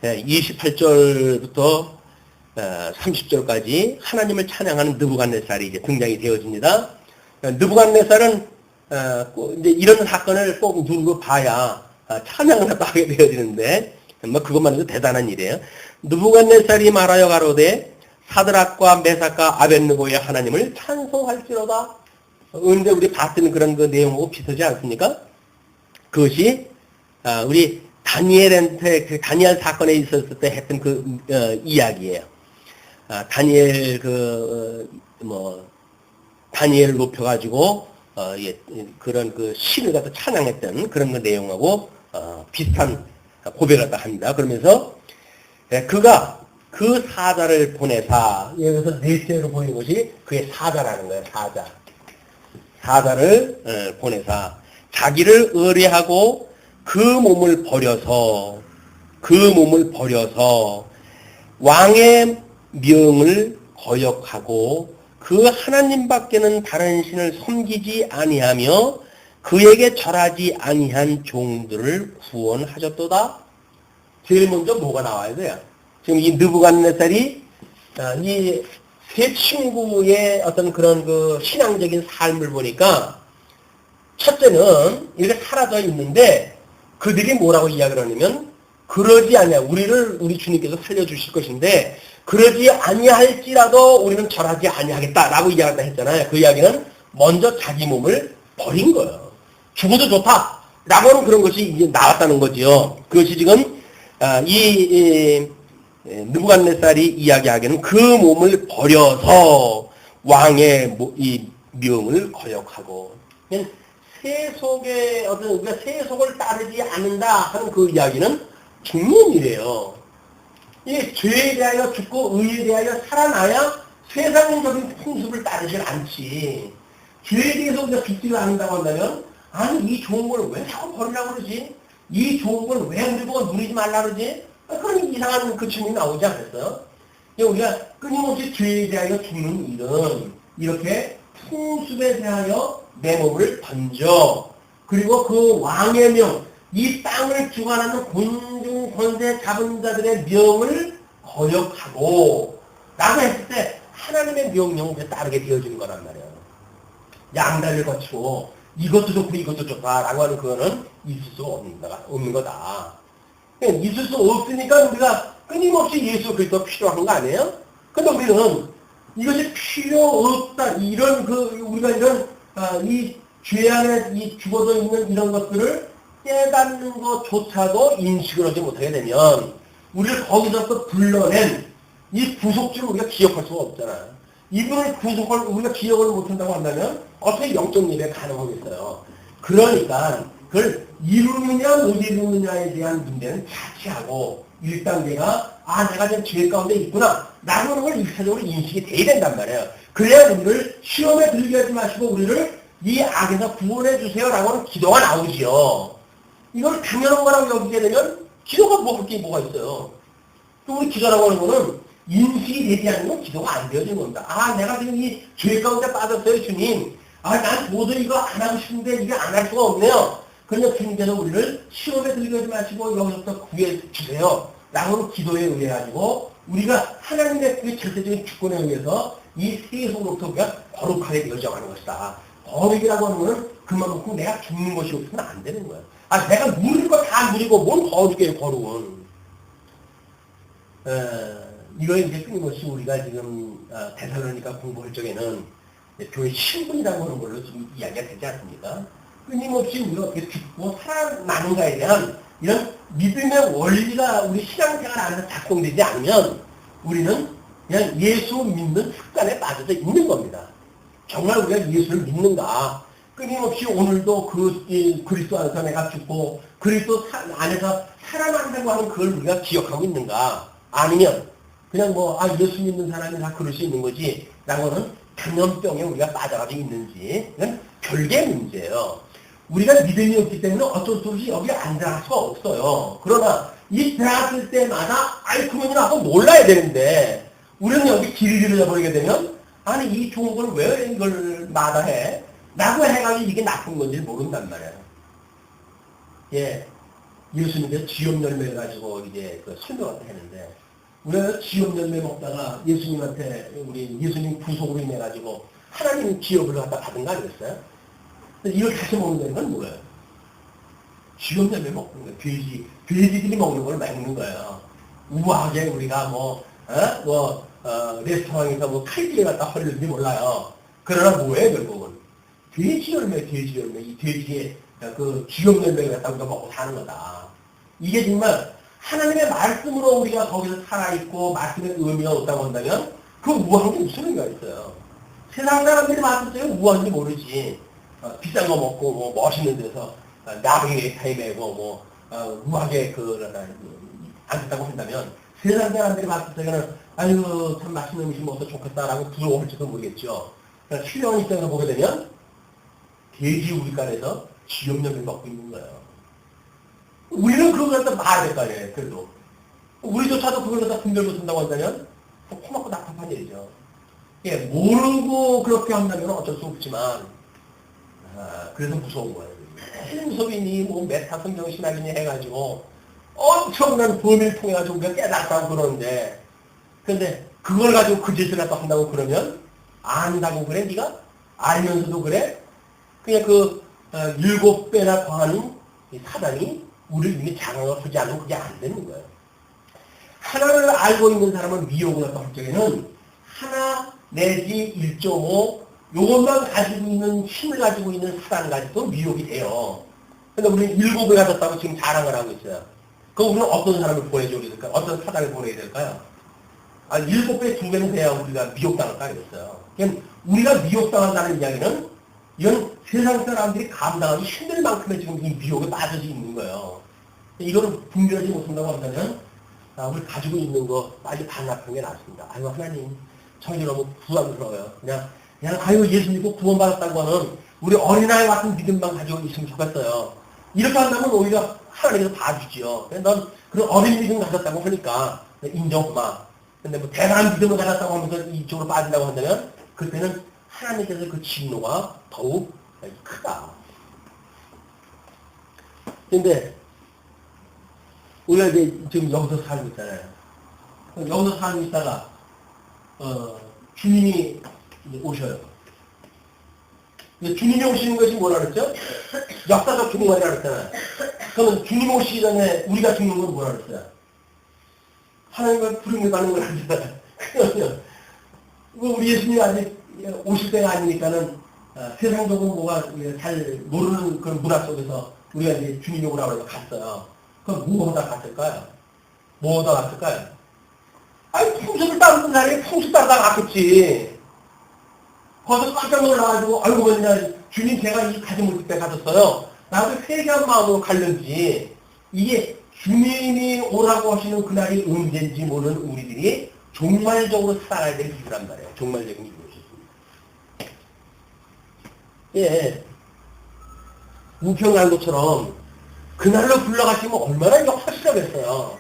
[SPEAKER 1] 28절부터 30절까지 하나님을 찬양하는 느부갓네살이 이제 등장이 되어집니다. 느부갓네살은 이제 이런 사건을 꼭 누르고 봐야 찬양을 하게 되어지는데 뭐 그것만 해도 대단한 일이에요. 느부갓네살이 말하여 가로되 사드락과 메삭과 아벳느고의 하나님을 찬송할지로다. 근데 우리 봤던 그런 그 내용하고 비슷하지 않습니까? 그것이 우리 다니엘한테 그 다니엘 사건에 있었을 때 했던 그 이야기예요. 다니엘 다니엘을 높여가지고 그런 그 신을 갖다 찬양했던 그런 그 내용하고 비슷한 고백을 갖다 합니다. 그러면서 그가 그 사자를 보내사, 여기서 넷째로 보이는 것이 그의 사자라는 거예요. 사자를 보내사 자기를 의뢰하고 그 몸을 버려서 왕의 명을 거역하고 그 하나님밖에는 다른 신을 섬기지 아니하며 그에게 절하지 아니한 종들을 구원하셨도다. 제일 먼저 뭐가 나와야 돼요? 지금 이 느부갓네살이 이 세 친구의 어떤 그런 그 신앙적인 삶을 보니까 첫째는 이렇게 사라져 있는데 그들이 뭐라고 이야기를 하냐면 그러지 아니야. 우리 주님께서 살려주실 것인데 그러지 아니할지라도 우리는 절하지 아니하겠다라고 이야기를 했잖아요. 그 이야기는 먼저 자기 몸을 버린 거예요. 죽어도 좋다라고 하는 그런 것이 이제 나왔다는 거지요. 그것이 지금 느부갓네살이 이야기하기에는 그 몸을 버려서 왕의 이 명을 거역하고 세속의 어떤 우리가 세속을 따르지 않는다 하는 그 이야기는 죽는 일이에요. 이 죄에 대하여 죽고 의에 대하여 살아나야 세상적인 풍습을 따르질 않지. 죄에 대해서 우리가 죽지를 않는다고 한다면 아니 이 좋은 걸 왜 자꾸 버리려고 그러지? 이 좋은 걸 왜 우리 보고 누리지 말라 그러지? 그런 이상한 그 질문이 나오지 않았어요? 우리가 끊임없이 죄에 대하여 죽는 일은 이렇게 풍습에 대하여 내 몸을 던져 그리고 그 왕의 명, 이 땅을 주관하는 군중 권세 잡은 자들의 명을 거역하고 라고 했을 때 하나님의 명령에 따르게 되어지는 거란 말이에요. 양다리를 거치고 이것도 좋고 이것도 좋다라고 하는 그거는 있을 수 없는 거다. 있을 수 없으니까 우리가 끊임없이 예수 그리스도 필요한 거 아니에요? 근데 우리는 이것이 필요 없다 이런 우리가 이런 이 죄 안에 이 죽어져 있는 이런 것들을 깨닫는 것조차도 인식을 하지 못하게 되면 우리를 거기서부터 불러낸 이 구속주를 우리가 기억할 수가 없잖아요. 이분을 우리가 기억을 못한다고 한다면 어떻게 영적 예배 가능하겠어요? 그러니까 그걸 이루느냐 못 이루느냐에 대한 문제는 자체하고 1단계가 내가 지금 죄 가운데 있구나 라는 걸 1차적으로 인식이 돼야 된단 말이에요. 그래야 우리를 시험에 들게 하지 마시고 우리를 이 악에서 구원해 주세요 라고 하는 기도가 나오지요. 이걸 당연한 거라고 여기게 되면 기도가 할 게 뭐가 있어요. 또 우리 기도라고 하는 거는 인식이 되지 않으면 기도가 안 되어지는 겁니다. 내가 지금 이 죄 가운데 빠졌어요 주님. 난 도저히 이거 안 하고 싶은데 이게 안 할 수가 없네요. 그러니까 주님께서 우리를 시험에 들게 하지 마시고 여기서부터 구해 주세요 라고 기도에 의해가지고 우리가 하나님의 그 절대적인 주권에 의해서 이 세속으로부터 우리가 거룩하게 되어져가는 것이다. 거룩이라고 하는 것은 그만큼 내가 죽는 것이 없으면 안 되는 거예요. 내가 누릴 거 다 누리고 뭔 거룩이에요, 거룩은. 이거 이제 끊임없이 우리가 지금 데살로니가 공부할 적에는 교회 신분이라고 하는 걸로 좀 이야기가 되지 않습니까? 끊임없이 우리가 어떻게 죽고 살아나는가에 대한 이런 믿음의 원리가 우리 신앙생활 안에서 작동되지 않으면 우리는 그냥 예수 믿는 습관에 빠져서 있는 겁니다. 정말 우리가 예수를 믿는가? 끊임없이 오늘도 그리스도 안에서 내가 죽고 그리스도 안에서 살아난다고 하는 그걸 우리가 기억하고 있는가? 아니면 그냥 예수 믿는 사람이 다 그럴 수 있는 거지 라고 하는 감염병에 우리가 빠져가지고 있는지 이건 별개의 문제예요. 우리가 믿음이 없기 때문에 어쩔 수 없이 여기 앉아갈 수가 없어요. 그러나 이 들어갔을 때마다 아이 그러면 나도 몰라야 되는데 우리는 여기 길을 버리게 되면 아니 이 좋은 걸 왜 이걸 마다해? 라고 해가지고 이게 나쁜 건지 모른단 말이에요. 예, 예수님께서 지엽 열매를 가지고 이제 그 설명을 했는데 우리가 지엽 열매 먹다가 예수님한테 우리 예수님 구속으로 인해 가지고 하나님 지엽을 갖다 받은 거 아니겠어요? 이걸 다시 먹는다는 건 뭐예요? 지엽 열매 먹는 거예요. 돼지들이 먹는 걸 먹는 거예요. 우아하게 우리가 레스토랑에서 뭐 칼질에 갖다 헐는지 몰라요. 그러나 뭐예요, 결국은? 돼지 열매. 이 돼지의 그 지엽 열매를 갖다 우리가 먹고 사는 거다. 이게 정말 하나님의 말씀으로 우리가 거기서 살아있고 말씀의 의미가 없다고 한다면 그 우아한 게 무슨 의미가 있어요? 세상 사람들이 말씀 때문에 우아한지 모르지. 비싼 거 먹고 뭐 멋있는 데서 나비 타이 메고 우아하게 앉았다고 한다면 세상 사람들이 봤을 때는 아유 참 맛있는 음식 먹어서 좋겠다라고 부러워할지도 모르겠죠. 그러니까 신령 입장에서 보게 되면 돼지 우리간에서 지엽력을 먹고 있는 거예요. 우리는 그걸 갖다 말해야 될 거 아니에요. 그래도 우리조차도 그걸 갖다 분별로 쓴다고 한다면 코막고 답답한 일이죠. 예, 모르고 그렇게 한다면 어쩔 수 없지만 그래서 무서운 거예요. 무섭이니 뭐 메타 성경 신학이니 해가지고 엄청난 범위를 통해 가지고 우리가 깨닫다고 그러는데 근데 그걸 가지고 그 짓을 갖다 한다고 그러면 안다고 그래 네가? 알면서도 그래? 그냥 7배나 더하는 사단이 우리를 이미 장악을 하지 않으면 그게 안 되는 거예요. 하나를 알고 있는 사람은 미혹을 갖다 할 적에는 하나 내지 1.5 요것만 가지고 있는 힘을 가지고 있는 사단 가지고 미혹이 돼요. 근데 우리는 7배 가졌다고 지금 자랑을 하고 있어요. 그럼 우리는 어떤 사람을 보내줘야 될까요? 어떤 사단을 보내야 될까요? 7배, 2배는 돼야 우리가 미혹당할 거 아니겠어요. 그냥 우리가 미혹당한다는 이야기는 이건 세상 사람들이 감당하기 힘들 만큼의 지금 이 미혹에 빠져서 있는 거예요. 이거는 분별하지 못한다고 한다면 우리 가지고 있는 거 빨리 반납하는 게 낫습니다. 아유 하나님 저희 너무 부담스러워요. 그냥 아유 예수 믿고 구원받았다고 하는 우리 어린아이 같은 믿음만 가지고 있으면 좋겠어요. 이렇게 한다면 오히려 하나님께서 봐주지요. 넌 그런 어린 믿음 가졌다고 하니까 인정마. 근데 뭐 대단한 믿음을 가졌다고 하면서 이쪽으로 빠진다고 한다면 그때는 하나님께서 그 진노가 더욱 크다. 근데 우리가 이제 지금 여기서 살고 있잖아요. 여기서 살고 있다가 주님이 오셔요. 주님이 오시는 것이 뭐라 그랬죠? 역사적 죽음이라 그랬잖아요. 그러면 주님 오시기 전에 우리가 죽는 건 뭐라 그랬어요? 하나님과 부름을 받는 걸 알잖아요. 그러면 우리 예수님이 아직 오실 때가 아니니까는 세상적으로 뭐가 잘 모르는 그런 문화 속에서 우리가 이제 주님이 오라고 해서 갔어요. 그럼 뭐 하다 갔을까요? 뭐 하다 갔을까요? 아니 풍습을 따르는 사람이 풍습 따르다가 갔겠지. 거기서 깜짝 놀라가지고 아이고 맨날 주님 제가 이 가지 못할 때 가졌어요. 나도 회개한 마음으로 갔는지 이게 주님이 오라고 하시는 그날이 언제인지 모르는 우리들이 종말적으로 살아야 될 이유란 말이에요. 종말적인 이유였습니다. 예, 우평강도처럼 그날로 불러가시면 얼마나 역사시라겠어요.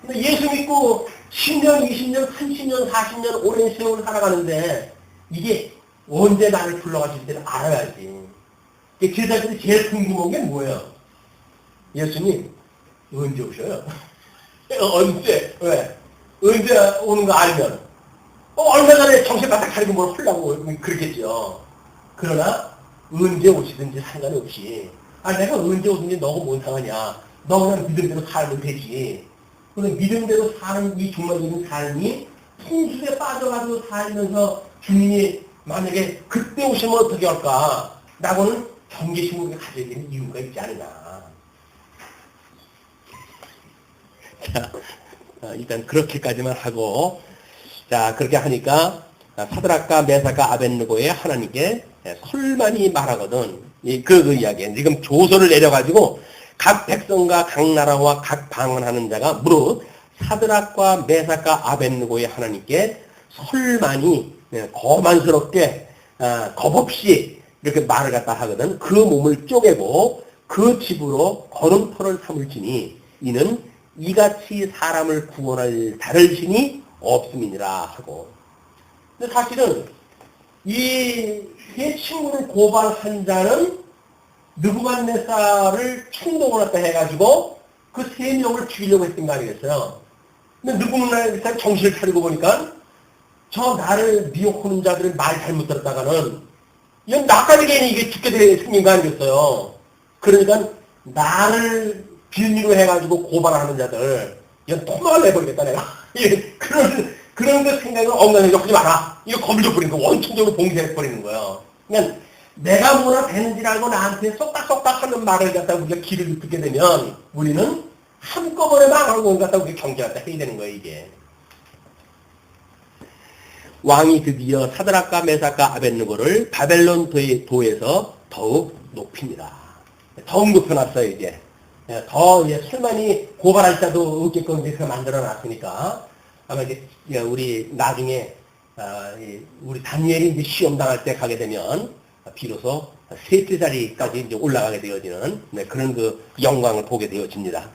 [SPEAKER 1] 근데 예수 믿고 10년, 20년, 30년, 40년 오랜 세월을 살아가는데 이게 언제 나를 불러가실 때를 알아야지. 제자들이 제일 궁금한 게 뭐예요? 예수님 언제 오셔요? 언제? 왜? 언제 오는 거 알면 얼마 전에 정신 바짝 차리고 뭘 하려고 그러겠죠. 그러나 언제 오시든지 상관없이 내가 언제 오든지 너가 뭔 상관이야. 너 그냥 믿음대로 살면 되지. 그런데 믿음대로 사는 이 종말적인 삶이 풍습에 빠져가지고 살면서 주님이 만약에 그때 오시면 어떻게 할까? 라고는 경계심을 가져야 되는 이유가 있지 않느냐. 자, 일단 그렇게까지만 하고, 자, 그렇게 하니까 사드락과 메삭과 아벳느고의 하나님께 설만이 말하거든. 그 이야기에 지금 조서를 내려가지고 각 백성과 각 나라와 각 방언하는 자가 무릇 사드락과 메삭과 아벳느고의 하나님께 설만이 거만스럽게 겁없이 이렇게 말을 갖다 하거든. 그 몸을 쪼개고 그 집으로 걸음터를 삼을지니 이는 이같이 사람을 구원할 다른 신이 없음이니라 하고. 근데 사실은 이 친구를 고발한 자는 느부갓네살을 충동을 했다 해가지고 그 3명을 죽이려고 했던 거 아니겠어요? 근데 느부갓네살 정신을 차리고 보니까 저 나를 미혹하는 자들은 말 잘못 들었다가는 이건 나까지 괜히 이게 죽게 생긴 거 아니겠어요? 그러니까 나를 빌미로 해가지고 고발하는 자들 이건 토막을 내버리겠다 내가. 그런 그 생각을 엉망하게 하지 마라. 이거 거물려버리는 거 원천적으로 봉쇄해버리는 거예요. 그러니까 내가 뭐나 되는지 알고 나한테 쏙닥쏙닥 하는 말을 갖다가 우리가 귀를 듣게 되면 우리는 한꺼번에 망하는 걸 갖다가 우리가 경계한다 해야 되는 거예요, 이게. 왕이 드디어 사드락과 메삭과 아벳느고를 바벨론 도에서 더욱 높입니다. 더욱 높여놨어요, 이제. 더, 설만이 고발할 자도 없게끔 이제 만들어 놨으니까. 아마 이제, 우리 나중에, 우리 다니엘이 이제 시험 당할 때 가게 되면, 비로소 셋째 자리까지 이제 올라가게 되어지는, 그런 그 영광을 보게 되어집니다.